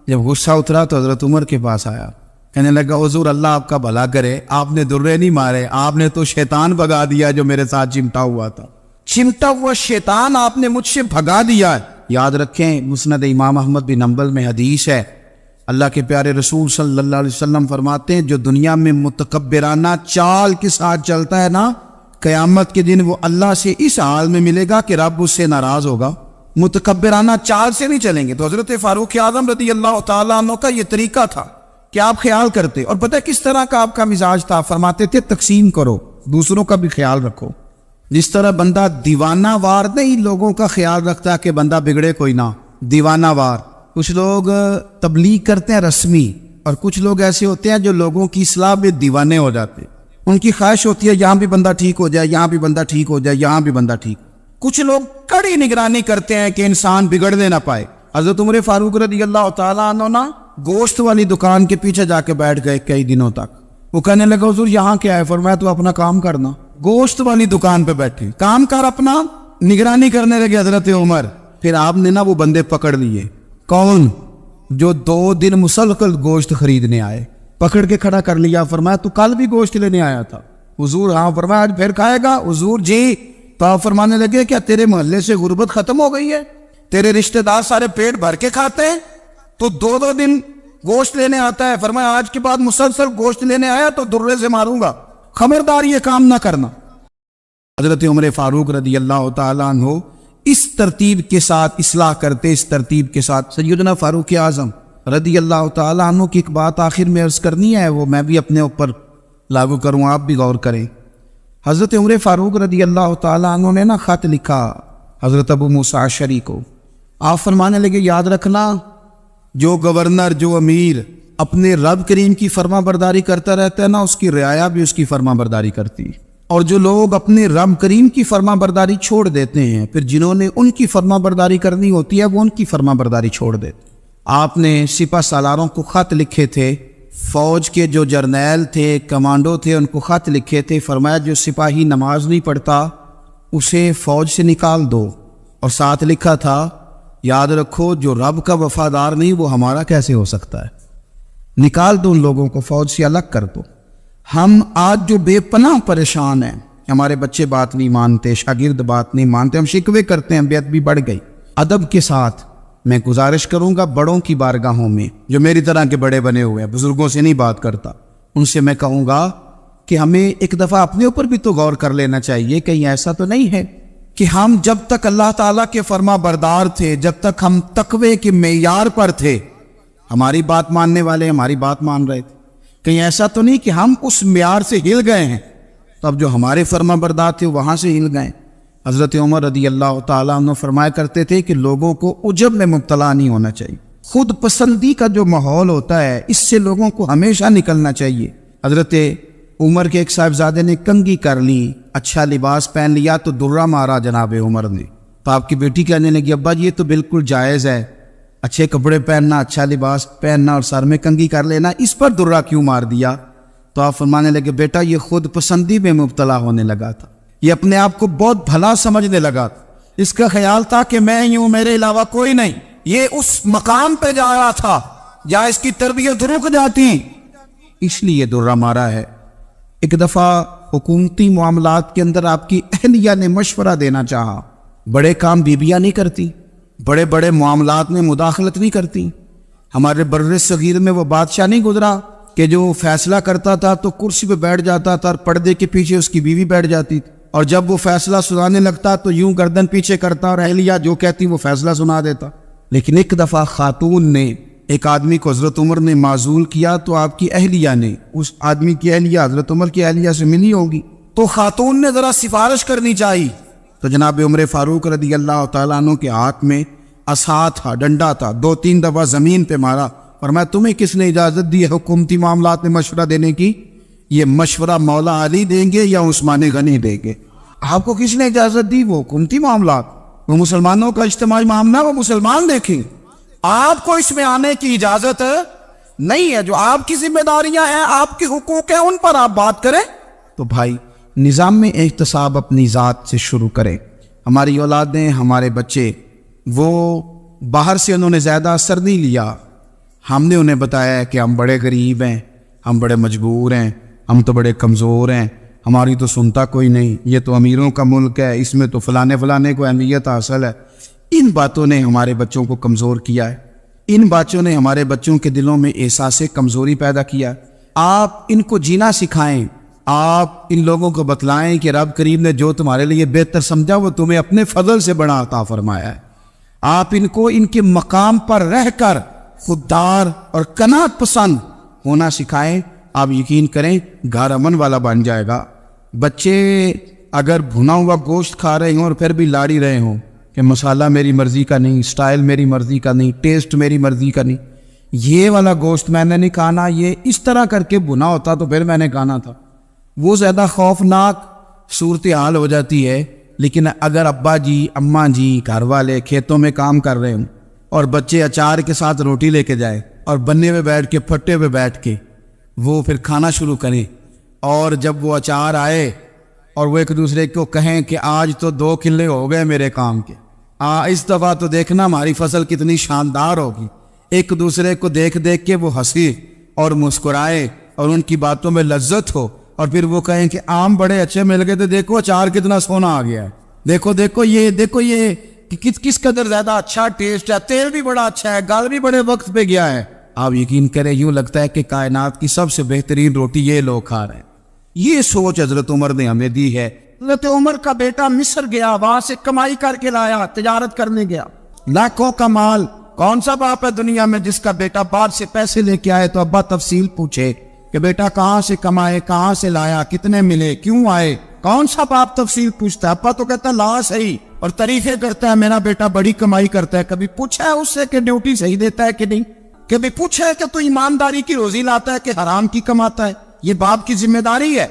جب غصہ اترا تو حضرت عمر کے پاس آیا، کہنے لگا حضور اللہ آپ کا بھلا کرے، آپ نے درے نہیں مارے، آپ نے تو شیطان بھگا دیا جو میرے ساتھ چمٹا ہوا تھا، چمٹا ہوا شیطان آپ نے مجھ سے بھگا دیا۔ یاد رکھیں مسند امام احمد بن حنبل میں حدیث ہے، اللہ کے پیارے رسول صلی اللہ علیہ وسلم فرماتے ہیں جو دنیا میں متکبرانہ چال کے ساتھ چلتا ہے نا، قیامت کے دن وہ اللہ سے اس حال میں ملے گا کہ رب اس سے ناراض ہوگا۔ متکبرانہ چال سے نہیں چلیں گے۔ تو حضرت فاروق اعظم رضی اللہ تعالیٰ عنہ کا یہ طریقہ تھا کہ آپ خیال کرتے، اور پتہ کس طرح کا آپ کا مزاج تھا، فرماتے تھے تقسیم کرو، دوسروں کا بھی خیال رکھو۔ جس طرح بندہ دیوانہ وار نہیں لوگوں کا خیال رکھتا کہ بندہ بگڑے کوئی نہ، دیوانہ وار۔ کچھ لوگ تبلیغ کرتے ہیں رسمی، اور کچھ لوگ ایسے ہوتے ہیں جو لوگوں کی اصلاح میں دیوانے ہو جاتے، ان کی خواہش ہوتی ہے یہاں بھی بندہ ٹھیک ہو جائے، یہاں بھی بندہ ٹھیک ہو جائے، یہاں بھی بندہ ٹھیک۔ کچھ لوگ کڑی نگرانی کرتے ہیں کہ انسان بگڑنے نہ پائے۔ حضرت عمر فاروق رضی اللہ تعالیٰ عنہ نا گوشت والی دکان کے پیچھے جا کے بیٹھ گئے کئی دنوں تک۔ وہ کہنے لگا حضور یہاں کیا ہے؟ فرمایا تو اپنا کام کرنا۔ گوشت والی دکان پہ بیٹھے کام کر اپنا، نگرانی کرنے لگے حضرت عمر۔ پھر آپ نے نا وہ بندے پکڑ لیے، کون؟ جو 2 دن مسلسل گوشت خریدنے آئے، پکڑ کے کھڑا کر لیا۔ فرمایا تو کل بھی گوشت لینے آیا تھا؟ حضور ہاں۔ فرمایا آج پھر کھائے گا؟ حضور جی۔ تو آپ فرمانے لگے کیا تیرے محلے سے غربت ختم ہو گئی ہے؟ تیرے رشتہ دار سارے پیٹ بھر کے کھاتے ہیں، تو 2 دن گوشت لینے آتا ہے۔ فرمایا آج کے بعد مسلسل گوشت لینے آیا تو درے سے ماروں گا، خبردار یہ کام نہ کرنا۔ حضرت عمر فاروق رضی اللہ تعالیٰ عنہ اس ترتیب کے ساتھ اصلاح کرتے، اس ترتیب کے ساتھ۔ سیدنا فاروق اعظم رضی اللہ تعالیٰ عنہ کی ایک بات آخر میں عرض کرنی ہے، وہ میں بھی اپنے اوپر لاگو کروں، آپ بھی غور کریں۔ حضرت عمر فاروق رضی اللہ تعالیٰ عنہ نے نا خط لکھا حضرت ابو موسیٰ اشعری کو۔ آپ فرمانے لگے یاد رکھنا جو گورنر، جو امیر اپنے رب کریم کی فرما برداری کرتا رہتا ہے نا، اس کی رعایا بھی اس کی فرما برداری کرتی ہے، اور جو لوگ اپنے رب کریم کی فرما برداری چھوڑ دیتے ہیں، پھر جنہوں نے ان کی فرما برداری کرنی ہوتی ہے وہ ان کی فرما برداری چھوڑ دیتے۔ آپ نے سپہ سالاروں کو خط لکھے تھے، فوج کے جو جرنیل تھے، کمانڈو تھے، ان کو خط لکھے تھے، فرمایا جو سپاہی نماز نہیں پڑھتا اسے فوج سے نکال دو، اور ساتھ لکھا تھا یاد رکھو جو رب کا وفادار نہیں وہ ہمارا کیسے ہو سکتا ہے، نکال دو ان لوگوں کو، فوج سے الگ کر دو۔ ہم آج جو بے پناہ پریشان ہیں، ہمارے بچے بات نہیں مانتے، شاگرد بات نہیں مانتے، ہم شکوے کرتے ہیں، بیعت بھی بڑھ گئی۔ ادب کے ساتھ میں گزارش کروں گا بڑوں کی بارگاہوں میں، جو میری طرح کے بڑے بنے ہوئے ہیں، بزرگوں سے نہیں بات کرتا، ان سے میں کہوں گا کہ ہمیں ایک دفعہ اپنے اوپر بھی تو غور کر لینا چاہیے، کہیں ایسا تو نہیں ہے کہ ہم جب تک اللہ تعالیٰ کے فرما بردار تھے، جب تک ہم تقوی کے معیار پر تھے، ہماری بات ماننے والے ہماری بات مان رہے تھے، کہیں ایسا تو نہیں کہ ہم اس معیار سے ہل گئے ہیں، تو اب جو ہمارے فرما بردار تھے وہاں سے ہل گئے۔ حضرت عمر رضی اللہ تعالیٰ عنہ فرمایا کرتے تھے کہ لوگوں کو عجب میں مبتلا نہیں ہونا چاہیے، خود پسندی کا جو ماحول ہوتا ہے اس سے لوگوں کو ہمیشہ نکلنا چاہیے۔ حضرت عمر کے ایک صاحبزادے نے کنگھی کر لی، اچھا لباس پہن لیا تو درہ مارا جناب عمر نے، تو آپ کی بیٹی کہنے لگی ابا یہ تو بالکل جائز ہے، اچھے کپڑے پہننا، اچھا لباس پہننا اور سر میں کنگھی کر لینا، اس پر درہ کیوں مار دیا؟ تو آپ فرمانے لگے بیٹا یہ خود پسندی میں مبتلا ہونے لگا تھا، یہ اپنے آپ کو بہت بھلا سمجھنے لگا تھا، اس کا خیال تھا کہ میں ہی ہوں، میرے علاوہ کوئی نہیں، یہ اس مقام پہ جا رہا تھا جہاں اس کی تربیت رک جاتی، اس لیے درہ مارا ہے۔ ایک دفعہ حکومتی معاملات کے اندر آپ کی اہلیہ نے مشورہ دینا چاہا، بڑے کام بیویاں نہیں کرتی، بڑے بڑے معاملات میں مداخلت نہیں کرتی۔ ہمارے بر صغیر میں وہ بادشاہ نہیں گزرا کہ جو فیصلہ کرتا تھا تو کرسی پہ بیٹھ جاتا تھا اور پردے کے پیچھے اس کی بیوی بیٹھ جاتی تھی، اور جب وہ فیصلہ سنانے لگتا تو یوں گردن پیچھے کرتا اور اہلیہ جو کہتی وہ فیصلہ سنا دیتا۔ لیکن ایک دفعہ خاتون نے ایک آدمی کو حضرت عمر نے معزول کیا تو آپ کی اہلیہ نے اس آدمی کی اہلیہ حضرت عمر کی اہلیہ سے ملی ہوگی، تو خاتون نے ذرا سفارش کرنی چاہیے، تو جناب عمر فاروق رضی اللہ تعالیٰ عنہ کے ہاتھ میں عصا تھا، ڈنڈا تھا، 2-3 دفعہ زمین پہ مارا، اور میں تمہیں کس نے اجازت دی ہے حکومتی معاملات میں مشورہ دینے کی؟ یہ مشورہ مولا علی دیں گے یا عثمان غنی دیں گے؟ آپ کو کس نے اجازت دی؟ وہ حکومتی معاملات، وہ مسلمانوں کا اجتماعی معاملہ، وہ مسلمان دیکھیں، آپ کو اس میں آنے کی اجازت نہیں ہے۔ جو آپ کی ذمہ داریاں ہیں، آپ کے حقوق ہیں، ان پر آپ بات کریں۔ تو بھائی نظام میں احتساب اپنی ذات سے شروع کریں۔ ہماری اولادیں، ہمارے بچے وہ باہر سے انہوں نے زیادہ اثر نہیں لیا. ہم نے انہیں بتایا کہ ہم بڑے غریب ہیں, ہم بڑے مجبور ہیں, ہم تو بڑے کمزور ہیں, ہماری تو سنتا کوئی نہیں, یہ تو امیروں کا ملک ہے, اس میں تو فلانے کو اہمیت حاصل ہے. ان باتوں نے ہمارے بچوں کو کمزور کیا ہے. ان باتوں نے ہمارے بچوں کے دلوں میں احساس کمزوری پیدا کیا. آپ ان کو جینا سکھائیں, آپ ان لوگوں کو بتلائیں کہ رب کریم نے جو تمہارے لیے بہتر سمجھا وہ تمہیں اپنے فضل سے بڑا عطا فرمایا ہے. آپ ان کو ان کے مقام پر رہ کر خوددار اور قناعت پسند ہونا سکھائیں. آپ یقین کریں گھر امن والا بن جائے گا. بچے اگر بھنا ہوا گوشت کھا رہے ہوں اور پھر بھی لاڑی رہے ہوں کہ مسالہ میری مرضی کا نہیں, سٹائل میری مرضی کا نہیں, ٹیسٹ میری مرضی کا نہیں, یہ والا گوشت میں نے نہیں کھانا, یہ اس طرح کر کے بھنا ہوتا تو پھر میں نے کھانا تھا, وہ زیادہ خوفناک صورتحال ہو جاتی ہے. لیکن اگر ابا جی اماں جی گھر والے کھیتوں میں کام کر رہے ہوں اور بچے اچار کے ساتھ روٹی لے کے جائیں اور بننے پہ بیٹھ کے پھٹے پہ بیٹھ کے وہ پھر کھانا شروع کریں, اور جب وہ اچار آئے اور وہ ایک دوسرے کو کہیں کہ آج تو 2 کلے ہو گئے میرے کام کے, اس دفعہ تو دیکھنا ہماری فصل کتنی شاندار ہوگی. ایک دوسرے کو دیکھ دیکھ کے وہ ہنسی اور مسکرائے اور ان کی باتوں میں لذت ہو, اور پھر وہ کہیں کہ آم بڑے اچھے مل گئے تھے, دیکھو اچار کتنا سونا آ گیا ہے, دیکھو یہ کہ کس قدر زیادہ اچھا ٹیسٹ ہے, تیل بھی بڑا اچھا ہے, گل بھی بڑے وقت پہ گیا ہے. آپ یقین کریں یوں لگتا ہے کہ کائنات کی سب سے بہترین روٹی یہ لوگ کھا رہے ہیں. یہ سوچ حضرت عمر نے ہمیں دی ہے. حضرت عمر کا بیٹا مصر گیا, وہاں سے کمائی کر کے لایا, تجارت کرنے گیا, لاکھوں کا مال. کون سا باپ ہے دنیا میں جس کا بیٹا باہر سے پیسے لے کے آئے تو ابا تفصیل پوچھے کہ بیٹا کہاں سے کمائے, کہاں سے لایا, کتنے ملے, کیوں آئے؟ کون سا باپ تفصیل پوچھتا ہے؟ ابا تو کہتا لا صحیح اور تعریفیں کرتا ہے میرا بیٹا بڑی کمائی کرتا ہے. کبھی پوچھا ہے اس سے کہ ڈیوٹی صحیح دیتا ہے کہ نہیں؟ کبھی پوچھا ہے کہ تو ایمانداری کی روزی لاتا ہے کہ حرام کی کماتا ہے؟ یہ باپ کی ذمہ داری ہے,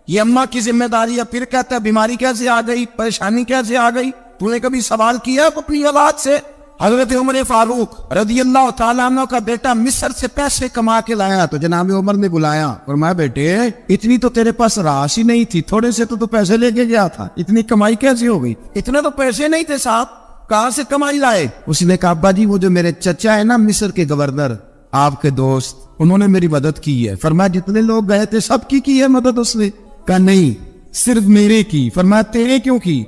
یہ اماں کی ذمہ داری ہے. پھر کہتا ہے بیماری کیسے آ گئی, پریشانی کیسے آ گئی؟ تو نے کبھی سوال کیا اپنی اولاد سے؟ حضرت عمر فاروق رضی اللہ تعالیٰ عنہ کا بیٹا مصر سے پیسے کما کے لایا تو جناب عمر نے بلایا, فرمایا بیٹے اتنی تو تیرے پاس راس ہی نہیں تھی, تھوڑے سے تو پیسے لے کے گیا تھا, اتنی کمائی کیسے ہو گئی؟ اتنے تو پیسے نہیں تھے صاحب, کہاں سے کمائی لائے؟ اس نے کہا ابا جی وہ جو میرے چچا ہے نا مصر کے گورنر, آپ کے دوست, انہوں نے میری مدد کی ہے. فرمایا جتنے لوگ گئے تھے سب کی ہے مدد اس نے؟ کہا نہیں صرف میرے کی. فرمایا تیرے کیوں کی؟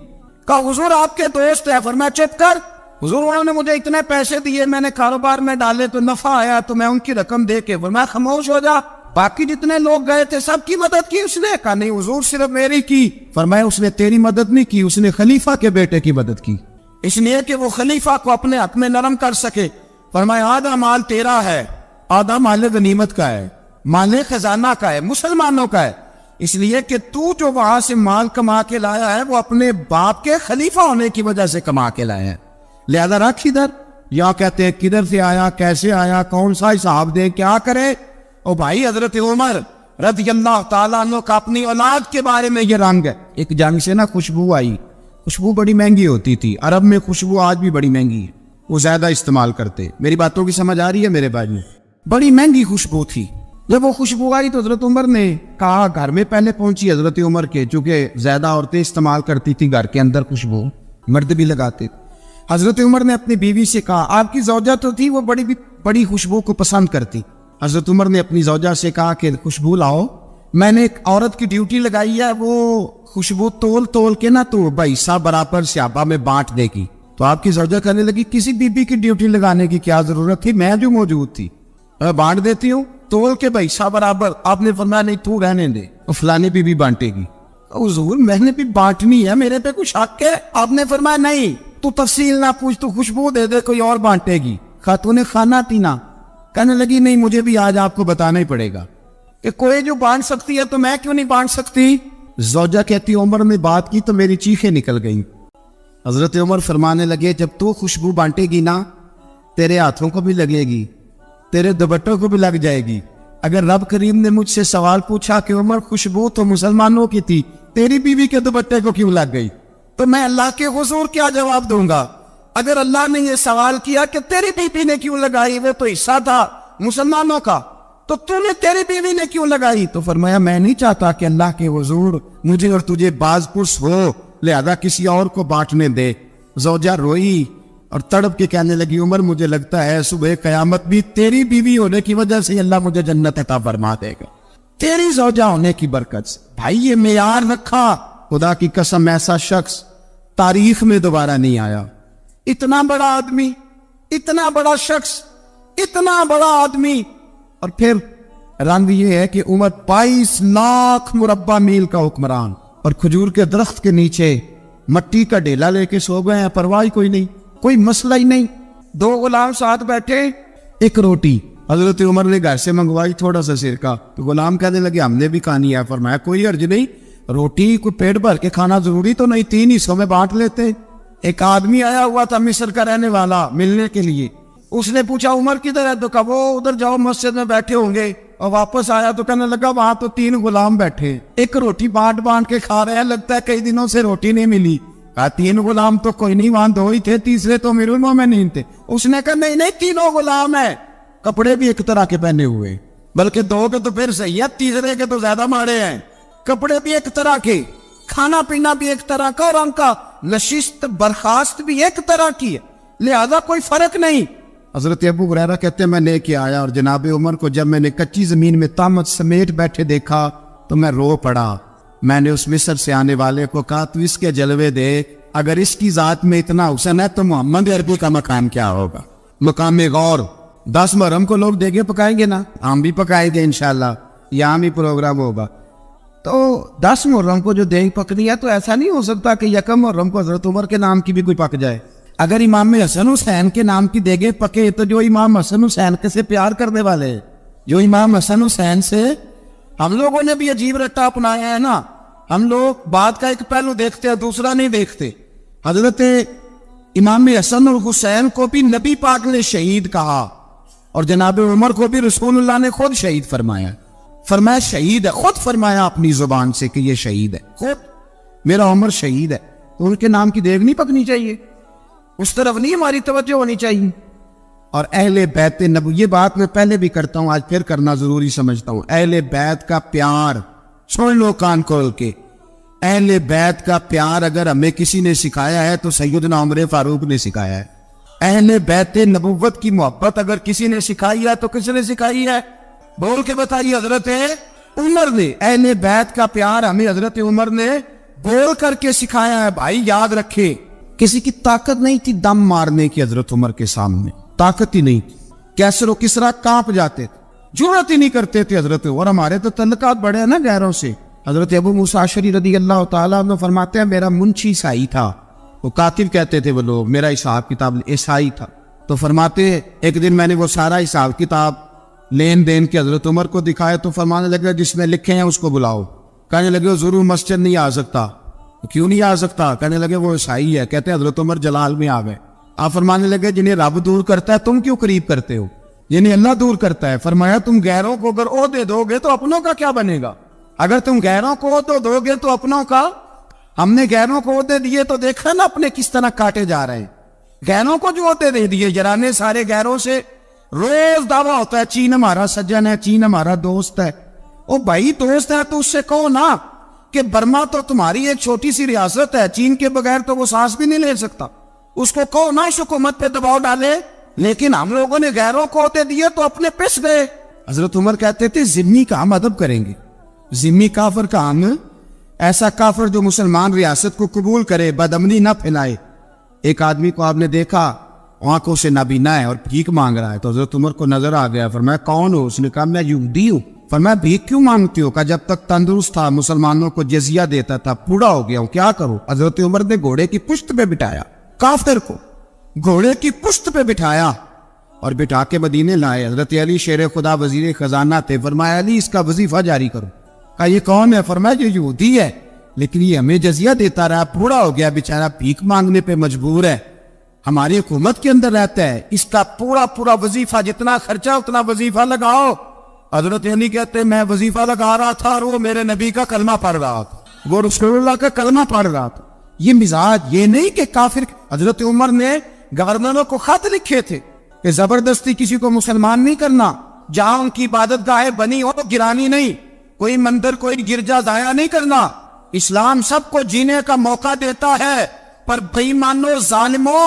کہا حضور آپ کے دوست ہے. فرمایا چپ کر, حضور انہوں نے مجھے اتنے پیسے دیے, میں نے کاروبار میں ڈالے تو نفع آیا تو میں ان کی رقم دے کے. فرمایا خاموش ہو جا, باقی جتنے لوگ گئے تھے سب کی مدد کی اس نے؟ کہا نہیں حضور صرف میری کی. فرمایا اس نے تیری مدد نہیں کی, اس نے خلیفہ کے بیٹے کی مدد کی, اس لیے کہ وہ خلیفہ کو اپنے حق میں نرم کر سکے. فرمایا آدھا مال تیرا ہے, آدھا مال غنیمت کا ہے, مال خزانہ کا ہے, مسلمانوں کا ہے, اس لیے کہ تو جو وہاں سے مال کما کے لایا ہے وہ اپنے باپ کے خلیفہ ہونے کی وجہ سے کما کے لایا ہے, لہذا رکھ ادھر. یا کہتے ہیں کدھر سے آیا, کیسے آیا, کون سا حساب دے, کیا کرے؟ او بھائی حضرت عمر رضی اللہ تعالیٰ عنہ کا اپنی اولاد کے بارے میں یہ رنگ ہے. ایک جنگ سے نا خوشبو آئی, خوشبو بڑی مہنگی ہوتی تھی, عرب میں خوشبو آج بھی بڑی مہنگی ہے, وہ زیادہ استعمال کرتے. میری باتوں کی سمجھ آ رہی ہے میرے بھائی میں؟ بڑی مہنگی خوشبو تھی. جب وہ خوشبو آئی تو حضرت عمر نے کہا, گھر میں پہلے پہنچی حضرت عمر کے, چونکہ زیادہ عورتیں استعمال کرتی تھی گھر کے اندر خوشبو, مرد بھی لگاتے. حضرت عمر نے اپنی بیوی سے کہا, آپ کی زوجہ تو تھی وہ بڑی خوشبو کو پسند کرتی. حضرت عمر نے اپنی زوجہ سے کہا کہ خوشبو لاؤ, میں نے ایک عورت کی ڈیوٹی لگائی ہے, وہ خوشبو تول کے نا تو حصہ برابر صحابہ میں بانٹ دے گی. تو آپ کی زوجہ کہنے لگی کسی بی بی کی ڈیوٹی لگانے کی کیا ضرورت تھی, میں جو موجود تھی میں بانٹ دیتی ہوں تول کے حصہ برابر. آپ نے فرمایا نہیں تو رہنے دے, فلانی بی بی بانٹے گی. حضور میں نے بھی بانٹنی ہے, میرے پہ کچھ حق ہے؟ آپ نے فرمایا نہیں, تو تفصیل نہ پوچھ, تو خوشبو دے دے, کوئی اور بانٹے گی. خاتون خانہ تھی نا, کہنے لگی نہیں مجھے بھی آج آپ کو بتانا ہی پڑے گا کہ کوئی جو بانٹ سکتی ہے تو میں کیوں نہیں بانٹ سکتی؟ زوجہ کہتی عمر نے بات کی تو میری چیخیں نکل گئیں. حضرت عمر فرمانے لگے جب تو خوشبو بانٹے گی نا تیرے ہاتھوں کو بھی لگے گی, تیرے دوپٹوں کو بھی لگ جائے گی. اگر رب کریم نے مجھ سے سوال پوچھا کہ عمر خوشبو تو مسلمانوں کی تھی, تیری بیوی کے دوپٹے کو کیوں لگ گئی, تو میں اللہ کے حضور کیا جواب دوں گا؟ اگر اللہ نے یہ سوال کیا کہ تیری بیوی نے کیوں لگائی, وہ تو حصہ تھا مسلمانوں کا, تو نے تیری بیوی نے کیوں لگائی؟ تو فرمایا میں نہیں چاہتا کہ اللہ کے حضور مجھے اور تجھے باز پرس ہو, لہذا کسی اور کو بانٹنے دے. زوجہ روئی اور تڑپ کے کہنے لگی عمر مجھے لگتا ہے صبح قیامت بھی تیری بیوی ہونے کی وجہ سے اللہ مجھے جنت عطا فرما دے گا، تیری زوجہ ہونے کی برکت سے۔ بھائی یہ معیار رکھا، خدا کی قسم ایسا شخص تاریخ میں دوبارہ نہیں آیا۔ اتنا بڑا آدمی، اتنا بڑا شخص، اتنا بڑا آدمی، اور پھر رنگ یہ ہے کہ عمر 22 لاکھ مربع میل کا حکمران، اور کھجور کے درخت کے نیچے مٹی کا ڈیلا لے کے سو گئے ہیں، پرواہ کوئی نہیں، کوئی مسئلہ ہی نہیں۔ 2 غلام ساتھ بیٹھے، ایک روٹی حضرت عمر نے گھر سے منگوائی، تھوڑا سا سرکہ، تو غلام کہنے لگے ہم نے بھی کھانی ہے۔ فرمایا کوئی حرج نہیں، روٹی کوئی پیٹ بھر کے کھانا ضروری تو نہیں، 3 حصوں میں بانٹ لیتے۔ ایک آدمی آیا ہوا تھا مصر کا رہنے والا ملنے کے لیے، اس نے پوچھا عمر کدھر ہے؟ تو کہا وہ ادھر جاؤ مسجد میں بیٹھے ہوں گے، اور واپس آیا تو کہنے لگا وہاں تو 3 غلام بیٹھے، ایک روٹی بانٹ کے کھا رہے ہیں، لگتا ہے کئی دنوں سے روٹی نہیں ملی۔ کہا 3 غلام تو کوئی نہیں، وہاں 2 ہی تھے، تیسرے تو امیر المومنین تھے۔ اس نے کہا نہیں 3 غلام ہیں، کپڑے بھی ایک طرح کے پہنے ہوئے، بلکہ 2 کے تو پھر صحیح ہے، تیسرے کے تو زیادہ ماڑے ہیں، کپڑے بھی ایک طرح کے، کھانا پینا بھی ایک طرح کا، اور ان کا نشست برخاست بھی ایک طرح کی ہے، لہذا کوئی فرق نہیں۔ حضرت ابو ہریرہ کہتے ہیں میں لے کے آیا، اور جناب عمر کو جب میں نے کچی زمین میں تامت سمیٹ بیٹھے دیکھا تو میں رو پڑا۔ میں نے اس مصر سے آنے والے کو کہا تو اس کے جلوے دیکھ، اگر اس کی ذات میں اتنا حسن ہے تو محمد عربی کا مقام کیا ہوگا؟ مقام غور۔ 10 محرم کو لوگ دیگے پکائیں گے نا، ہم بھی پکائیں گے انشاءاللہ، یہاں بھی پروگرام ہوگا۔ تو 10 محرم کو جو دیگ پکنی ہے تو ایسا نہیں ہو سکتا کہ 1 محرم کو حضرت عمر کے نام کی بھی کوئی پک جائے۔ اگر امام حسن حسین کے نام کی دیگیں پکے تو جو امام حسن حسین کے سے پیار کرنے والے ہیں، جو امام حسن حسین سے، ہم لوگوں نے بھی عجیب رٹا اپنایا ہے نا، ہم لوگ بات کا ایک پہلو دیکھتے ہیں دوسرا نہیں دیکھتے۔ حضرت امام حسن اور حسین کو بھی نبی پاک نے شہید کہا، اور جناب عمر کو بھی رسول اللہ نے خود شہید فرمایا، فرمایا شہید ہے، خود فرمایا اپنی زبان سے کہ یہ شہید ہے، خود میرا عمر شہید ہے، تو ان کے نام کی دیگ نہیں پکنی چاہیے، اس طرف نہیں ہماری توجہ ہونی چاہیے۔ اور اہل بیت نبوی، یہ بات میں پہلے بھی کرتا ہوں، آج پھر کرنا ضروری سمجھتا ہوں، اہل بیت کا پیار سن لو کان کھول کے، اہل بیت کا پیار اگر ہمیں کسی نے سکھایا ہے تو سیدنا عمر فاروق نے سکھایا ہے۔ اہل بیت نبوت کی محبت اگر کسی نے سکھائی ہے تو کس نے سکھائی ہے؟ بول کے بتائیے، حضرت عمر نے۔ اہل بیت کا پیار ہمیں حضرت عمر نے بول کر کے سکھایا ہے۔ بھائی یاد رکھے، کسی کی طاقت نہیں تھی دم مارنے کی حضرت عمر کے سامنے، طاقت ہی نہیں تھی، کیسر و کسرا کانپ جاتے تھے، جرأت ہی نہیں کرتے تھے حضرت۔ اور ہمارے تو تعلقات بڑے ہیں نا غیروں سے۔ حضرت ابو موسیٰ اشعری رضی اللہ تعالیٰ عنہ فرماتے ہیں میرا منشی عیسائی تھا، وہ کاتب کہتے تھے وہ لوگ، میرا حساب کتاب عیسائی تھا، تو فرماتے ایک دن میں نے وہ سارا حساب کتاب لین دین کے حضرت عمر کو دکھائے تو فرمانے لگے جس میں لکھے ہیں اس کو بلاؤ۔ کہنے لگے ضرور مسجد نہیں آ سکتا۔ کیوں نہیں آ سکتا؟ کہنے لگے وہ عیسائی ہے۔ کہتے ہیں حضرت عمر جلال میں آ گئے۔ آپ فرمانے لگے جنہیں رب دور کرتا ہے تم کیوں قریب کرتے ہو؟ جنہیں اللہ دور کرتا ہے۔ فرمایا تم غیروں کو اگر عہدے دو گے تو اپنوں کا کیا بنے گا؟ اگر تم غیروں کو عہدے دو گے تو اپنوں کا۔ ہم نے غیروں کو عہدے دیے تو دیکھا نا اپنے کس طرح کاٹے جا رہے ہیں۔ غیروں کو جو عہدے دے دیے، جرانے سارے غیروں سے روز دعویٰ ہوتا ہے چین ہمارا سجن ہے، چین ہمارا دوست ہے۔ او بھائی دوست ہے تو اس سے کہو نا کہ برما تو تمہاری ایک چھوٹی سی ریاست ہے، چین کے بغیر تو وہ سانس بھی نہیں لے سکتا، اس کو کہو نا اس حکومت پہ دباؤ ڈالے۔ لیکن ہم لوگوں نے غیروں کو عہدے دیے تو اپنے پس گئے۔ حضرت عمر کہتے تھے ذمہ کا ہم ادب کریں گے، ذمہ کافر کا ہم، ایسا کافر جو مسلمان ریاست کو قبول کرے، بدامنی نہ پھیلائے۔ ایک آدمی کو آپ نے دیکھا آنکھوں سے نابینا ہے اور بھیک مانگ رہا ہے، تو حضرت عمر کو نظر آ گیا، فرمایا کون ہو؟ اس نے کہا میں یہودی ہوں۔ فرمایا بھیک کیوں مانگتی ہو؟ کہا جب تک تندرست تھا مسلمانوں کو جزیہ دیتا تھا، بوڑھا ہو گیا ہوں کیا کروں؟ حضرت عمر نے گھوڑے کی پشت پہ بٹھایا، کافر کو گھوڑے کی پشت پہ بٹھایا اور بٹھا کے مدینے لائے۔ حضرت علی شیر خدا وزیر خزانہ تھے، فرمایا علی اس کا وظیفہ جاری کرو۔ کہا یہ کون ہے؟ فرمایا یہ یہودی ہے لیکن یہ ہمیں جزیہ دیتا رہا، بوڑھا ہو گیا بیچارہ، بھیک مانگنے پہ مجبور ہے، ہماری حکومت کے اندر رہتا ہے، اس کا پورا وظیفہ جتنا خرچہ اتنا وظیفہ لگاؤ۔ حضرت علی کہتے ہیں میں وظیفہ لگا رہا تھا اور وہ میرے نبی کا کلمہ پڑھ رہا تھا، وہ رسول اللہ کا کلمہ پڑھ رہا تھا۔ یہ مزاج، یہ نہیں کہ کافر۔ حضرت عمر نے گورنروں کو خط لکھے تھے کہ زبردستی کسی کو مسلمان نہیں کرنا، جہاں ان کی عبادت گاہیں بنی ہو تو گرانی نہیں، کوئی مندر کوئی گرجا ضائع نہیں کرنا۔ اسلام سب کو جینے کا موقع دیتا ہے، پر بے ایمانو ظالموں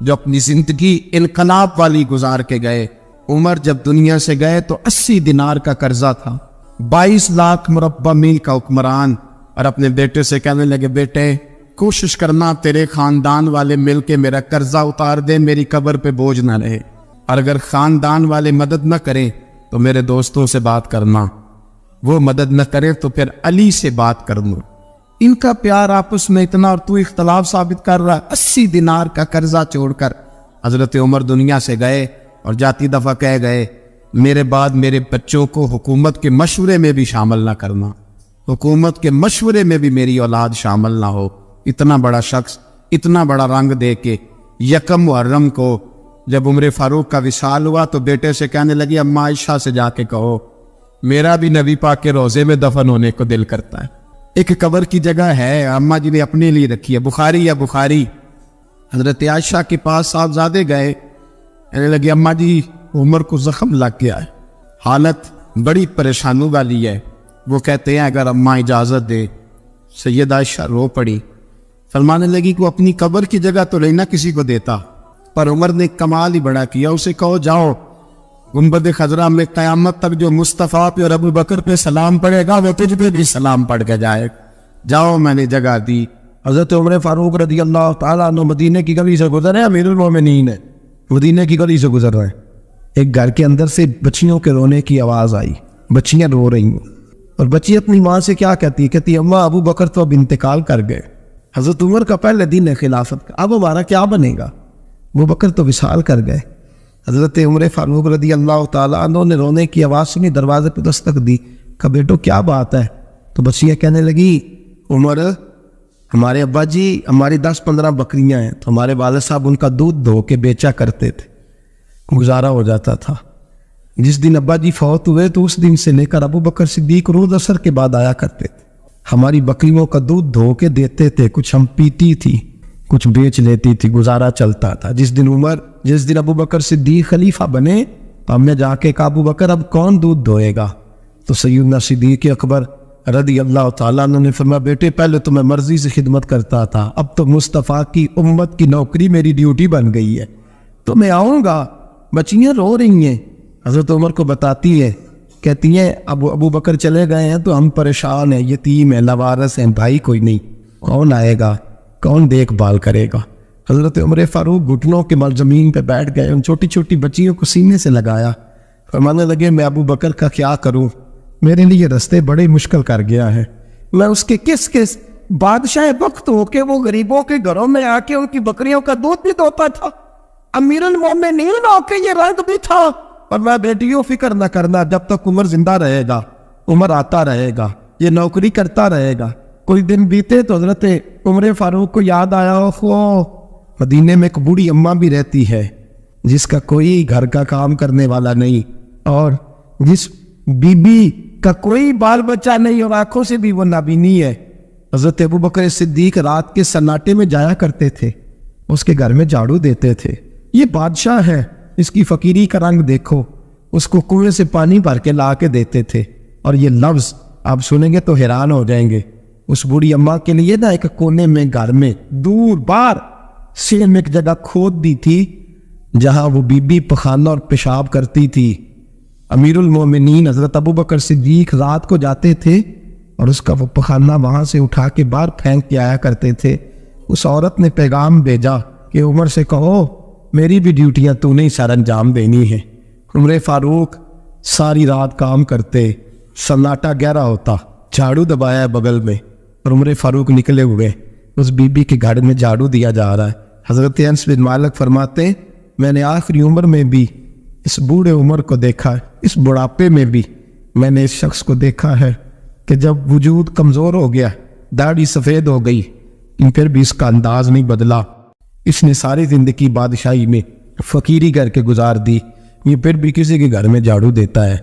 جو اپنی زندگی انقلاب والی گزار کے گئے۔ عمر جب دنیا سے گئے تو 80 دینار کا قرضہ تھا، 22 لاکھ مربع میل کا حکمران، اور اپنے بیٹے سے کہنے لگے بیٹے کوشش کرنا تیرے خاندان والے مل کے میرا قرضہ اتار دے، میری قبر پہ بوجھ نہ رہے، اور اگر خاندان والے مدد نہ کریں تو میرے دوستوں سے بات کرنا، وہ مدد نہ کرے تو پھر علی سے بات کر لوں۔ ان کا پیار آپس میں اتنا، اور تو اختلاف ثابت کر رہا ہے۔ 80 دینار کا قرضہ چھوڑ کر حضرت عمر دنیا سے گئے، اور جاتی دفعہ کہہ گئے میرے بعد میرے بچوں کو حکومت کے مشورے میں بھی شامل نہ کرنا، حکومت کے مشورے میں بھی میری اولاد شامل نہ ہو۔ اتنا بڑا شخص اتنا بڑا رنگ دے کے یکم محرم کو جب عمر فاروق کا وصال ہوا تو بیٹے سے کہنے لگی اماں عائشہ سے جا کے کہو میرا بھی نبی پاک کے روزے میں دفن ہونے کو دل کرتا ہے۔ ایک قبر کی جگہ ہے اماں جی نے اپنے لیے رکھی ہے، بخاری یا بخاری۔ حضرت عائشہ کے پاس صاحبزادے گئے، کہنے لگے اماں جی عمر کو زخم لگ گیا ہے، حالت بڑی پریشانی والی ہے۔ وہ کہتے ہیں اگر اماں اجازت دے۔ سید عائشہ رو پڑی، فرمانے لگی کہ وہ اپنی قبر کی جگہ تو لینا کسی کو دیتا، پر عمر نے کمال ہی بڑا کیا، اسے کہو جاؤ گنبد خضرا میں قیامت تک جو مصطفیٰ پہ اور ابو بکر پہ سلام پڑے گا وہ تجھ پہ بھی سلام پڑھ کے جائے، جاؤ میں نے جگہ دی۔ حضرت عمر فاروق رضی اللہ تعالیٰ عنہ مدینے کی گلی سے گزر رہے ہیں، امیر المومنین ہے، مدینے کی گلی سے گزر رہے ہیں، ایک گھر کے اندر سے بچیوں کے رونے کی آواز آئی، بچیاں رو رہی ہیں، اور بچی اپنی ماں سے کیا کہتی اماں ابو بکر تو اب انتقال کر گئے، حضرت عمر کا پہلے دن ہے خلافت کا، اب ہمارا کیا بنے گا، ابو بکر تو وصال کر گئے۔ حضرت عمر فاروق رضی اللہ تعالیٰ عنہ نے رونے کی آواز سنی، دروازے پہ دستک دی، کہا بیٹو کیا بات ہے؟ تو بچیاں کہنے لگی عمر ہمارے ابا جی ہماری 10-15 بکریاں ہیں، تو ہمارے والد صاحب ان کا دودھ دھو کے بیچا کرتے تھے، گزارا ہو جاتا تھا۔ جس دن ابا جی فوت ہوئے تو اس دن سے لے کر ابو بکر صدیق روز عصر کے بعد آیا کرتے تھے، ہماری بکریوں کا دودھ دھو کے دیتے تھے، کچھ ہم پیتی تھی کچھ بیچ لیتی تھی، گزارا چلتا تھا۔ جس دن ابو بکر صدیق خلیفہ بنے تو ہم نے جا کے کہا ابو بکر اب کون دودھ دھوئے گا؟ تو سیدنا صدیق اکبر رضی اللہ تعالیٰ عنہ نے فرمایا بیٹے پہلے تو میں مرضی سے خدمت کرتا تھا، اب تو مصطفیٰ کی امت کی نوکری میری ڈیوٹی بن گئی ہے، تو میں آؤں گا۔ بچیاں رو رہی ہیں، حضرت عمر کو بتاتی ہے، کہتی ہیں ابو بکر چلے گئے ہیں تو ہم پریشان ہیں، یتیم ہیں، لاوارث ہیں، بھائی کوئی نہیں، کون آئے گا، کون دیکھ بھال کرے گا؟ حضرت عمر فاروق گھٹنوں کے مل زمین پہ بیٹھ گئے، ان چھوٹی چھوٹی بچیوں کو سینے سے لگایا، فرمانے لگے میں ابو بکر کا کیا کروں، میرے لیے رستے بڑے مشکل کر گیا ہے، میں اس کے کس بادشاہ وقت ہو کے وہ غریبوں کے گھروں میں آ کے ان کی بکریوں کا دودھ بھی دوتا تھا، امیر المومنین ہو کے یہ رنگ بھی تھا، اور میں بیٹیوں فکر نہ کرنا، جب تک عمر زندہ رہے گا عمر آتا رہے گا، یہ نوکری کرتا رہے گا۔ کوئی دن بیتے تو حضرت عمر فاروق کو یاد آیا مدینے میں ایک بوڑھی اماں بھی رہتی ہے جس کا کوئی گھر کا کام کرنے والا نہیں، اور جس بی بی کا کوئی بال بچہ نہیں اور آنکھوں سے بھی وہ نابینی ہے۔ حضرت ابو بکر صدیق رات کے سناٹے میں جایا کرتے تھے، اس کے گھر میں جھاڑو دیتے تھے، یہ بادشاہ ہے، اس کی فقیری کا رنگ دیکھو، اس کو کنویں سے پانی بھر کے لا کے دیتے تھے، اور یہ لفظ آپ سنیں گے تو حیران ہو جائیں گے۔ اس بوڑھی اماں کے لیے نا ایک کونے میں گھر میں دور بار سیل میں ایک جگہ کھود دی تھی جہاں وہ بی بی پخانہ اور پیشاب کرتی تھی۔ امیر المومنین حضرت ابو بکر صدیق رات کو جاتے تھے اور اس کا وہ پخانہ وہاں سے اٹھا کے باہر پھینک کے آیا کرتے تھے۔ اس عورت نے پیغام بھیجا کہ عمر سے کہو میری بھی ڈیوٹیاں تو نہیں سر انجام دینی ہے۔ عمر فاروق ساری رات کام کرتے، سناٹا گہرا ہوتا، جھاڑو دبایا ہے بغل میں، اور عمر فاروق نکلے ہوئے اس بی بی کے گھر میں جھاڑو دیا جا رہا ہے۔ حضرت انس بن مالک فرماتے میں نے آخری عمر میں بھی اس بوڑھے عمر کو دیکھا ہے، اس بڑھاپے میں بھی میں نے اس شخص کو دیکھا ہے کہ جب وجود کمزور ہو گیا، داڑھی سفید ہو گئی، پھر بھی اس کا انداز نہیں بدلا۔ اس نے ساری زندگی بادشاہی میں فقیری کر کے گزار دی، یہ پھر بھی کسی کے گھر میں جھاڑو دیتا ہے،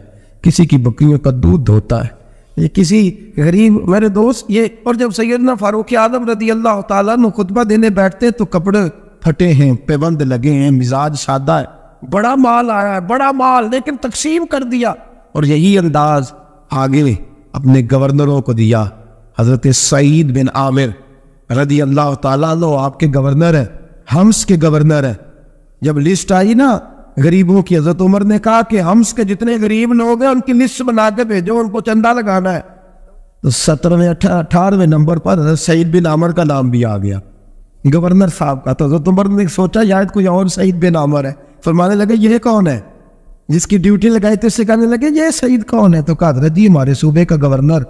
کسی کی بکریوں کا دودھ دھوتا ہے، یہ کسی غریب میرے دوست یہ۔ اور جب سیدنا فاروق اعظم رضی اللہ تعالیٰ عنہ خطبہ دینے بیٹھتے تو کپڑے پھٹے ہیں، پیبند لگے ہیں، مزاج سادہ ہے، بڑا مال آیا ہے، بڑا مال، لیکن تقسیم کر دیا، اور یہی انداز آگے اپنے گورنروں کو دیا۔ حضرت سعید بن عامر رضی اللہ تعالیٰ عنہ آپ کے گورنر ہیں، ہمس کے گورنر ہے. جب لسٹ آئی نا غریبوں کی، حضرت عمر نے کہا کہ ہمس کے جتنے غریب لوگ ہیں ان کی لسٹ بنا کے بھیجو، ان کو چندہ لگانا ہے. تو 18ویں نمبر پر حضرت سعید بن عامر کا نام بھی آ گیا گورنر صاحب کا. تو حضرت عمر نے سوچا شاید کوئی اور سعید بن عامر ہے. فرمانے لگے یہ کون ہے جس کی ڈیوٹی لگائی تھی؟ اس سے کہنے لگے یہ سعید کون ہے؟ تو کہا حضرت جی ہمارے صوبے کا گورنر.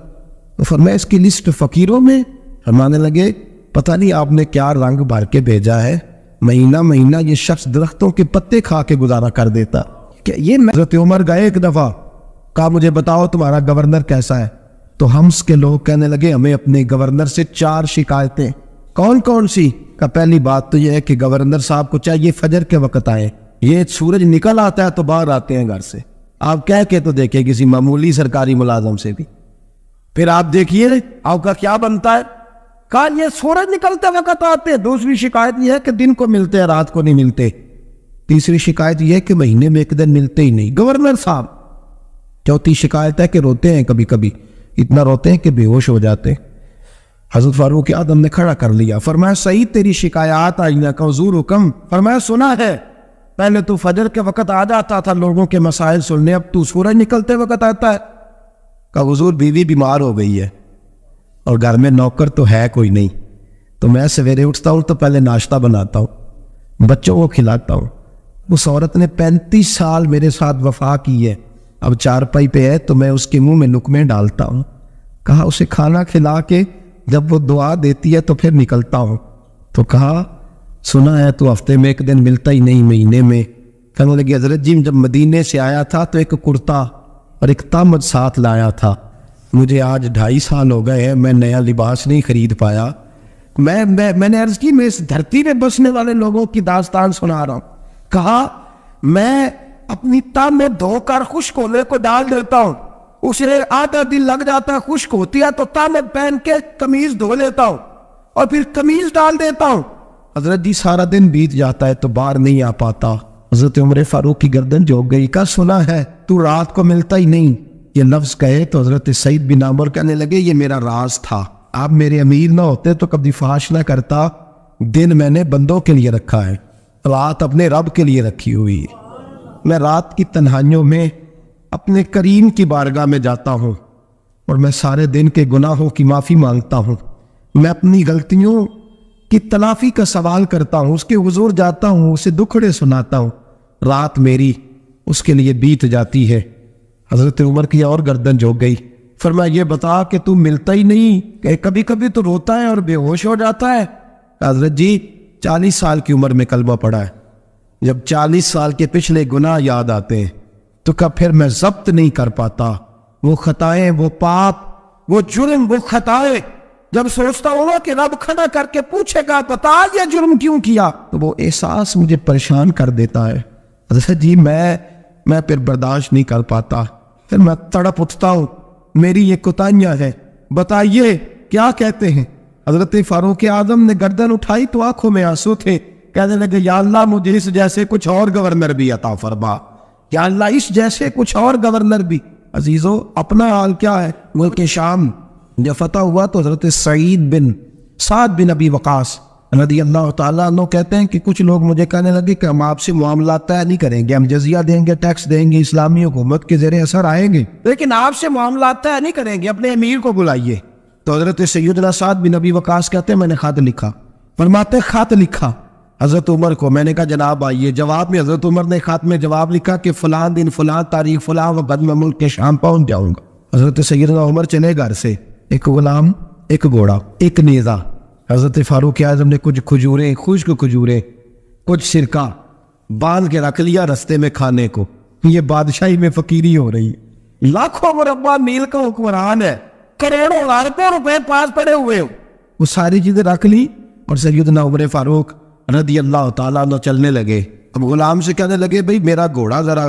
تو فرمایا اس کی لسٹ فقیروں میں؟ فرمانے لگے پتہ نہیں آپ نے کیا رنگ بھر کے بھیجا ہے، مہینہ مہینہ یہ شخص درختوں کے پتے کھا کے گزارا کر دیتا. کہ یہ حضرت عمر گئے ایک دفعہ، کہا مجھے بتاؤ تمہارا گورنر کیسا ہے؟ تو ہمس کے لوگ کہنے لگے ہمیں اپنے گورنر سے 4 شکایتیں. کون کون سی؟ کہ پہلی بات تو یہ ہے کہ گورنر صاحب کو چاہیے فجر کے وقت آئے، یہ سورج نکل آتا ہے تو باہر آتے ہیں گھر سے. آپ کہہ کے تو دیکھیں کسی معمولی سرکاری ملازم سے بھی. پھر آپ دیکھیے آپ کا کیا بنتا ہے. کہا یہ سورج نکلتے وقت آتے ہیں. دوسری شکایت یہ ہے کہ دن کو ملتے ہیں رات کو نہیں ملتے. تیسری شکایت یہ ہے کہ مہینے میں ایک دن ملتے ہی نہیں گورنر صاحب. چوتھی شکایت ہے کہ روتے ہیں کبھی کبھی، اتنا روتے ہیں کہ بے ہوش ہو جاتے ہیں. حضرت فاروق اعظم نے کھڑا کر لیا. فرمایا سعید تیری شکایات آئینہ کا حضور حکم. فرمایا سنا ہے، پہلے تو فجر کے وقت آ جاتا تھا لوگوں کے مسائل سننے، اب تو سورج نکلتے وقت آتا ہے. کہ حضور بیوی بیمار ہو گئی ہے اور گھر میں نوکر تو ہے کوئی نہیں، تو میں سویرے اٹھتا ہوں تو پہلے ناشتہ بناتا ہوں، بچوں کو کھلاتا ہوں. اس عورت نے 35 سال میرے ساتھ وفا کی ہے، اب چارپائی پہ ہے تو میں اس کے منہ میں نکمے ڈالتا ہوں. کہا اسے کھانا کھلا کے جب وہ دعا دیتی ہے تو پھر نکلتا ہوں. تو کہا سنا ہے تو ہفتے میں ایک دن ملتا ہی نہیں، مہینے میں. کہنے لگی حضرت جی جب مدینے سے آیا تھا تو ایک کرتا اور ایک تامد ساتھ لایا تھا، مجھے آج 2.5 سال ہو گئے ہیں میں نیا لباس نہیں خرید پایا. میں نے عرض کی میں اس دھرتی میں بسنے والے لوگوں کی داستان سنا رہا ہوں. کہا میں اپنی تاب میں دھو کر خشک ہونے کو ڈال دیتا ہوں، اسے آدھا دن لگ جاتا ہے، خشک ہوتی ہے تو تامے پہن کے قمیض دھو لیتا ہوں اور پھر قمیض ڈال دیتا ہوں. حضرت جی سارا دن بیت جاتا ہے تو باہر نہیں آ پاتا. حضرت عمر فاروق کی گردن جھک گئی. کا سنا ہے تو رات کو ملتا ہی نہیں، یہ لفظ کہے تو حضرت سعید بن عامر کہنے لگے یہ میرا راز تھا، آپ میرے امیر نہ ہوتے تو کبھی فحش نہ کرتا. دن میں نے بندوں کے لیے رکھا ہے، رات اپنے رب کے لیے رکھی ہوئی ہے. میں رات کی تنہائیوں میں اپنے کریم کی بارگاہ میں جاتا ہوں اور میں سارے دن کے گناہوں کی معافی مانگتا ہوں. میں اپنی غلطیوں کی تلافی کا سوال کرتا ہوں، اس کے حضور جاتا ہوں، اسے دکھڑے سناتا ہوں. رات میری اس کے لیے بیت جاتی ہے. حضرت عمر کی اور گردن جھک گئی. فرمایا یہ بتا کہ تو ملتا ہی نہیں، کہ کبھی کبھی تو روتا ہے اور بے ہوش ہو جاتا ہے. حضرت جی 40 سال کی عمر میں کلمہ پڑھا ہے، جب 40 سال کے پچھلے گناہ یاد آتے ہیں تو کب پھر میں ضبط نہیں کر پاتا. وہ خطائیں، وہ پاپ، وہ جرم، وہ خطائیں جب سوچتا ہوں کہ رب کھڑا کر کے پوچھے گا بتا یہ جرم کیوں کیا، تو وہ احساس مجھے پریشان کر دیتا ہے. حضرت جی میں پھر برداشت نہیں کر پاتا، پھر میں تڑپ اٹھتا ہوں، میری یہ کوتاہیاں ہیں، بتائیے کیا کہتے ہیں. حضرت فاروق اعظم نے گردن اٹھائی تو آنکھوں میں آنسو تھے. کہنے لگے یا اللہ مجھے اس جیسے کچھ اور گورنر بھی عطا فرما، یا اللہ اس جیسے کچھ اور گورنر بھی. عزیزو اپنا حال کیا ہے. ملک شام جب فتح ہوا تو حضرت سعد بن ابی وقاص رضی اللہ تعالیٰ عنہ کہتے ہیں کہ کچھ لوگ مجھے کہنے لگے کہ ہم آپ سے معاملات طے نہیں کریں گے، ہم جزیہ دیں گے، ٹیکس دیں گے، اسلامی حکومت کے زیر اثر آئیں گے، لیکن آپ سے معاملات طے نہیں کریں گے، اپنے امیر کو بلائیے. تو حضرت سیدنا سعد بن ابی وقاص کہتے ہیں میں نے خط لکھا. فرماتے خط لکھا حضرت عمر کو. میں نے کہا جناب آئیے. جواب میں حضرت عمر نے خط میں جواب لکھا کہ فلاں دن فلاں تاریخ فلاں وقت میں ملک کے شام پہنچ جاؤں گا. حضرت سیدنا عمر چلے گھر سے، ایک غلام، ایک گھوڑا، ایک نیزہ. حضرت فاروق اعظم نے کچھ کھجوریں، خشک کھجوریں، کچھ سرکہ باندھ کے رکھ لیا رستے میں کھانے کو. یہ بادشاہی میں فقیری ہو رہی ہے. لاکھوں مربع میل کا حکمران ہے، کروڑوں اربوں روپے پاس پڑے ہوئے ہو. وہ ساری چیزیں رکھ لی اور سیدنا عمر فاروق رضی اللہ تعالیٰ عنہ چلنے لگے. اب غلام سے کہنے لگے بھئی میرا گھوڑا ذرا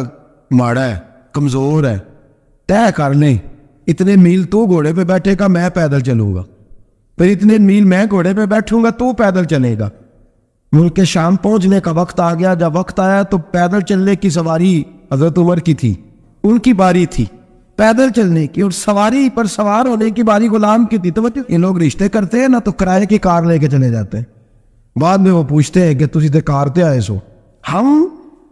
ماڑا ہے، کمزور ہے، طے کر لیں اتنے میل تو گھوڑے پہ بیٹھے گا، میں پیدل چلوں گا، پھر اتنے میل میں گھوڑے پہ بیٹھوں گا، تو پیدل چلے گا. ملک کے شام پہنچنے کا وقت آ گیا. جب وقت آیا تو پیدل چلنے کی سواری حضرت عمر کی تھی، ان کی باری تھی پیدل چلنے کی، اور سواری پر سوار ہونے کی باری غلام کی تھی. تو یہ لوگ رشتے کرتے ہیں نا تو کرائے کی کار لے کے چلے جاتے ہیں. بعد میں وہ پوچھتے ہیں کہ تجھے تے کارتے آئے سو. ہم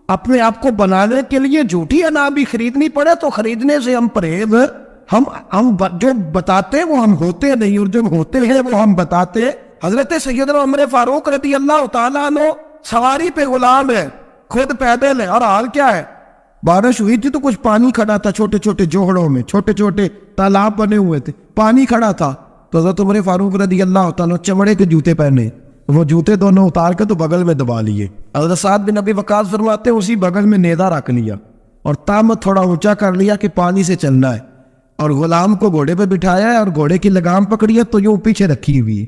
اپنے آپ کو بنانے کے لیے جھوٹی انا بھی خریدنی پڑے تو خریدنے سے ہم پرہیز. ہم جو بتاتے ہیں وہ ہم ہوتے نہیں، اور جو ہوتے ہیں وہ ہم بتاتے ہیں. حضرت سیدنا عمر فاروق رضی اللہ تعالیٰ عنہ سواری پہ غلام ہے، خود پیدل ہے، اور حال کیا ہے؟ بارش ہوئی تھی تو کچھ پانی کھڑا تھا چھوٹے چھوٹے جوہڑوں میں، چھوٹے چھوٹے تالاب بنے ہوئے تھے، پانی کھڑا تھا. تو حضرت عمر فاروق رضی اللہ تعالیٰ چمڑے کے جوتے پہنے، وہ جوتے دونوں اتار کے تو بغل میں دبا لیے. حضرت سعد بن ابی وقاص فرماتے ہیں اسی بغل میں نیزہ رکھ لیا اور تامت تھوڑا اونچا کر لیا کہ پانی سے چلنا ہے، اور غلام کو گھوڑے پہ بٹھایا ہے اور گھوڑے کی لگام پکڑی ہے تو یوں پیچھے رکھی ہوئی ہے.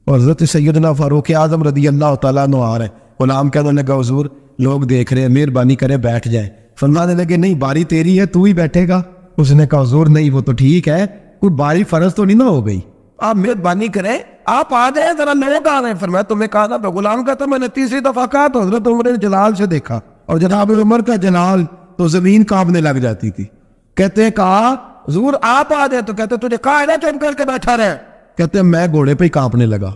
اور حضرت سیدنا فاروق اعظم رضی اللہ تعالیٰ عنہ آ رہے ہیں. غلام کہنے لگا حضور لوگ دیکھ رہے ہیں، مہربانی کریں بیٹھ جائیں. فرمانے لگے نہیں باری تیری ہے، تو ہی بیٹھے گا. اس نے کہا حضور نہیں وہ تو ٹھیک ہے، کوئی باری فرض تو نہیں نہ ہو گئی، آپ مہربانی کریں آپ آ جائیں، ذرا لوگ آ رہے ہیں. فرمایا تمہیں کہا تھا. غلام کہتا میں نے تیسری دفعہ کہا تو حضرت عمر نے جلال سے دیکھا، اور جناب عمر کا جلال تو زمین کانپنے لگ جاتی تھی. کہتے ہیں کہا حضور آپ آ جائیں، تو کہتے تجھے کہا ہے نا چپ کر کے بیٹھا رہے. کہتے ہیں میں گھوڑے پہ ہی کانپنے لگا.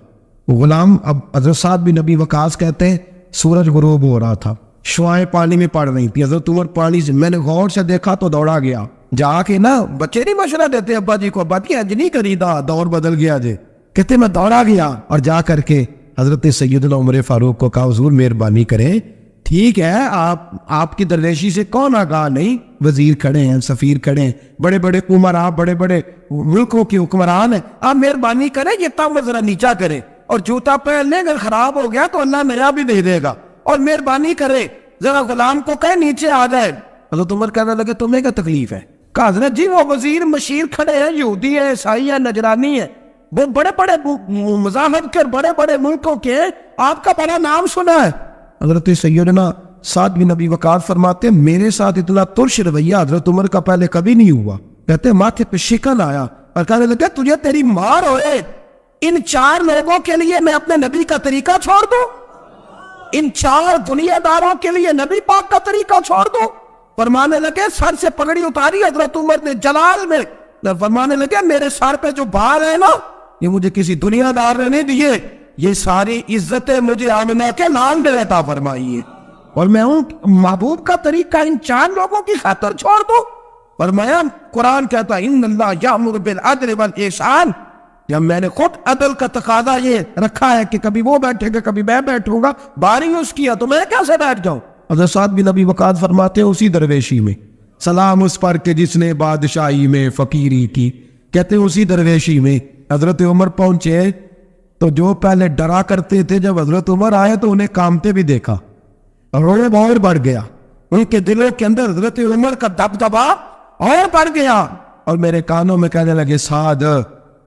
غلام اب حضرت سعد بن ابی وقاص کہتے ہیں سورج غروب ہو رہا تھا، شعائیں پانی میں پڑ رہی تھی. حضرت عمر پانی سے میں نے غور سے دیکھا تو دوڑا گیا. جا کے نا بچے نہیں مشورہ دیتے ابا جی کو، ابا جی انج نہیں کریدا، دور بدل گیا جے. کہتے میں دوڑا گیا اور جا کر کے حضرت سیدنا عمر فاروق کو کہا حضور مہربانی کریں، ٹھیک ہے آپ کی درویشی سے کون آگاہ نہیں، وزیر کھڑے ہیں، سفیر کھڑے ہیں، بڑے بڑے عمراء، بڑے بڑے ملکوں کے حکمران ہیں، آپ مہربانی کریں یہ تام ذرا نیچا کریں، اور جوتا پہن لیں، اگر خراب ہو گیا تو اللہ نیا بھی دے دے گا، اور مہربانی کریں ذرا غلام کو کہیں نیچے آ جائے. حضرت عمر کہنے لگے تمہیں کیا تکلیف ہے؟ کہا حضرت جی وہ وزیر مشیر کھڑے ہیں، یہودی ہیں، عیسائی ہیں، نجرانی ہیں، وہ بڑے بڑے مذاہب کے بڑے بڑے ملکوں کے، آپ کا بڑا نام سنا ہے. حضرت سیدنا سعد بن ابی وقاص فرماتے ہیں میرے ساتھ اتنا ترش رویہ حضرت عمر کا پہلے کبھی نہیں ہوا. کہتے ہیں ماتھے پہ شکن آیا اور کہنے لگا تجھے تیری مار ہوئے، ان 4 لوگوں کے لیے میں اپنے نبی کا طریقہ چھوڑ دوں، ان 4 دنیا داروں کے لیے نبی پاک کا طریقہ چھوڑ دوں. فرمانے لگے سر سے پگڑی اتاری حضرت عمر نے جلال میں، فرمانے لگے میرے سر پہ جو بال ہے نا یہ مجھے کسی دنیا دار نے نہیں دیے، یہ ساری عزتیں مجھے آمنہ کے نام پہ عطا فرمائی ہے، اور میں ہوں محبوب کا طریقہ ان 4 لوگوں کی خاطر چھوڑ دوں. فرمایا قرآن کہتا ہے ان اللہ یامر بالعدل والاحسان، جب میں نے خود عدل کا تقاضا یہ رکھا ہے کہ کبھی وہ بیٹھے گا کبھی میں بیٹھوں گا، باری اس کیا تو میں کیسے بیٹھ جاؤں. حضرت سعد بن ابی وقاص فرماتے ہیں اسی درویشی میں سلام اس پر کہ جس نے بادشاہی میں فقیری کی. کہتے ہیں اسی درویشی میں حضرت عمر پہنچے تو جو پہلے ڈرا کرتے تھے جب حضرت عمر آئے تو انہیں کامتے بھی دیکھا اور روب اور بڑھ گیا. ان کے دلوں کے اندر حضرت عمر کا دبدبا اور بڑھ گیا، اور میرے کانوں میں کہنے لگے سعد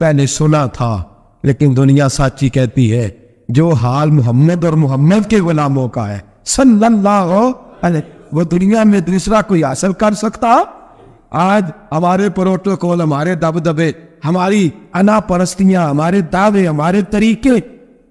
پہلے سنا تھا لیکن دنیا سچی کہتی ہے جو حال محمد اور محمد کے غلاموں کا ہے صلی اللہ علیہ وہ دنیا میں دوسرا کوئی حاصل کر سکتا. آج ہمارے پروٹوکول، ہمارے دبدبے، ہماری انا پرستیاں، ہمارے دعوے، ہمارے طریقے،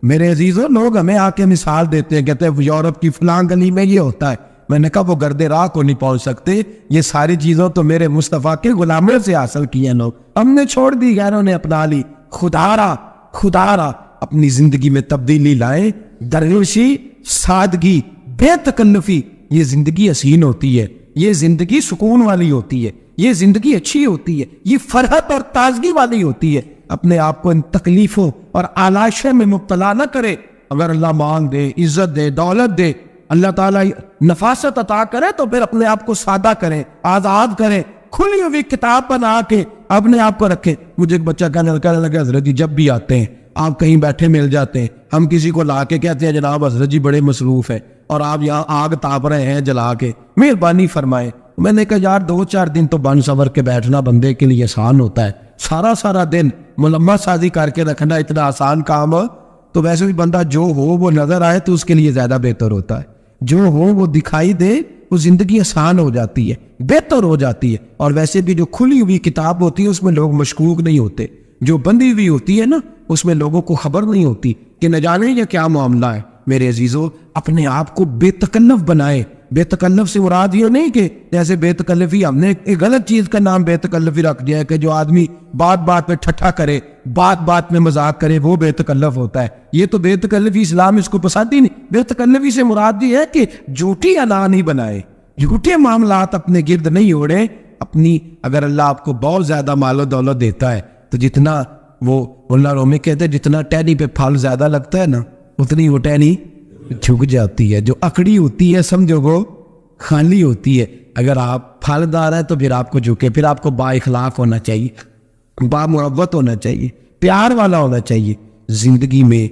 میرے عزیزوں لوگ ہمیں آ کے مثال دیتے ہیں، کہتے ہیں یورپ کی فلاں گلی میں یہ ہوتا ہے. میں نے کہا وہ گرد راہ کو نہیں پہنچ سکتے، یہ ساری چیزوں تو میرے مصطفیٰ کے غلاموں سے حاصل کی ہیں لوگ، ہم نے چھوڑ دی، غیروں نے اپنا لی. خدا را اپنی زندگی میں تبدیلی لائیں. درویشی، سادگی، بے تکلفی، یہ زندگی حسین ہوتی ہے، یہ زندگی سکون والی ہوتی ہے، یہ زندگی اچھی ہوتی ہے، یہ فرحت اور تازگی والی ہوتی ہے. اپنے آپ کو ان تکلیفوں اور آلائشوں میں مبتلا نہ کرے. اگر اللہ مال دے، عزت دے، دولت دے، اللہ تعالیٰ نفاست عطا کرے تو پھر اپنے آپ کو سادہ کریں، آزاد کریں، کھلی ہوئی کتاب بنا کے اپنے آپ کو رکھیں. مجھے ایک بچہ کہنے لگا حضرت جی جب بھی آتے ہیں آپ کہیں بیٹھے مل جاتے ہیں، ہم کسی کو لا کے کہتے ہیں جناب حضرت جی بڑے مصروف ہیں اور آپ یہاں آگ تاپ رہے ہیں جلا کے، مہربانی فرمائیں. میں نے کہا یار 2-4 دن تو بن سور کے بیٹھنا بندے کے لیے آسان ہوتا ہے، سارا دن ملمہ سازی کر کے رکھنا اتنا آسان کام ہو تو ویسے بھی بندہ جو ہو وہ نظر آئے تو اس کے لیے زیادہ بہتر ہوتا ہے، جو ہو وہ دکھائی دے وہ زندگی آسان ہو جاتی ہے، بہتر ہو جاتی ہے. اور ویسے بھی جو کھلی ہوئی کتاب ہوتی ہے اس میں لوگ مشکوک نہیں ہوتے، جو بندی ہوئی ہوتی ہے نا اس میں لوگوں کو خبر نہیں ہوتی کہ نہ جانے یہ کیا معاملہ ہے. میرے عزیزوں اپنے آپ کو بے تکلف بنائیں، بے تکلف سے مراد یہ نہیں کہ جیسے بے تکلفی ہم نے ایک غلط چیز کا نام بے تکلفی رکھ دیا ہے کہ جو آدمی بات بات پہ ٹھٹھا کرے، بات بات میں مذاق کرے، وہ بے تکلف ہوتا ہے. یہ تو بے تکلفی اسلام اس کو پسند ہی نہیں. بے تکلفی سے مراد یہ ہے کہ جھوٹی انا نہیں بنائے، جھوٹے معاملات اپنے گرد نہیں اوڑے. اپنی اگر اللہ آپ کو بہت زیادہ مال و دولت دیتا ہے تو جتنا وہ اللہ رومی کہتے ہیں جتنا ٹہنی پہ پھل زیادہ لگتا ہے نا اتنی وہ ٹہنی جھک جاتی ہے. جو اکڑی ہوتی ہے سمجھو وہ خالی ہوتی ہے. اگر آپ پھلدار ہیں تو پھر آپ کو جھکے، پھر آپ کو با اخلاق ہونا چاہیے، با محبت ہونا چاہیے، پیار والا ہونا چاہیے. زندگی میں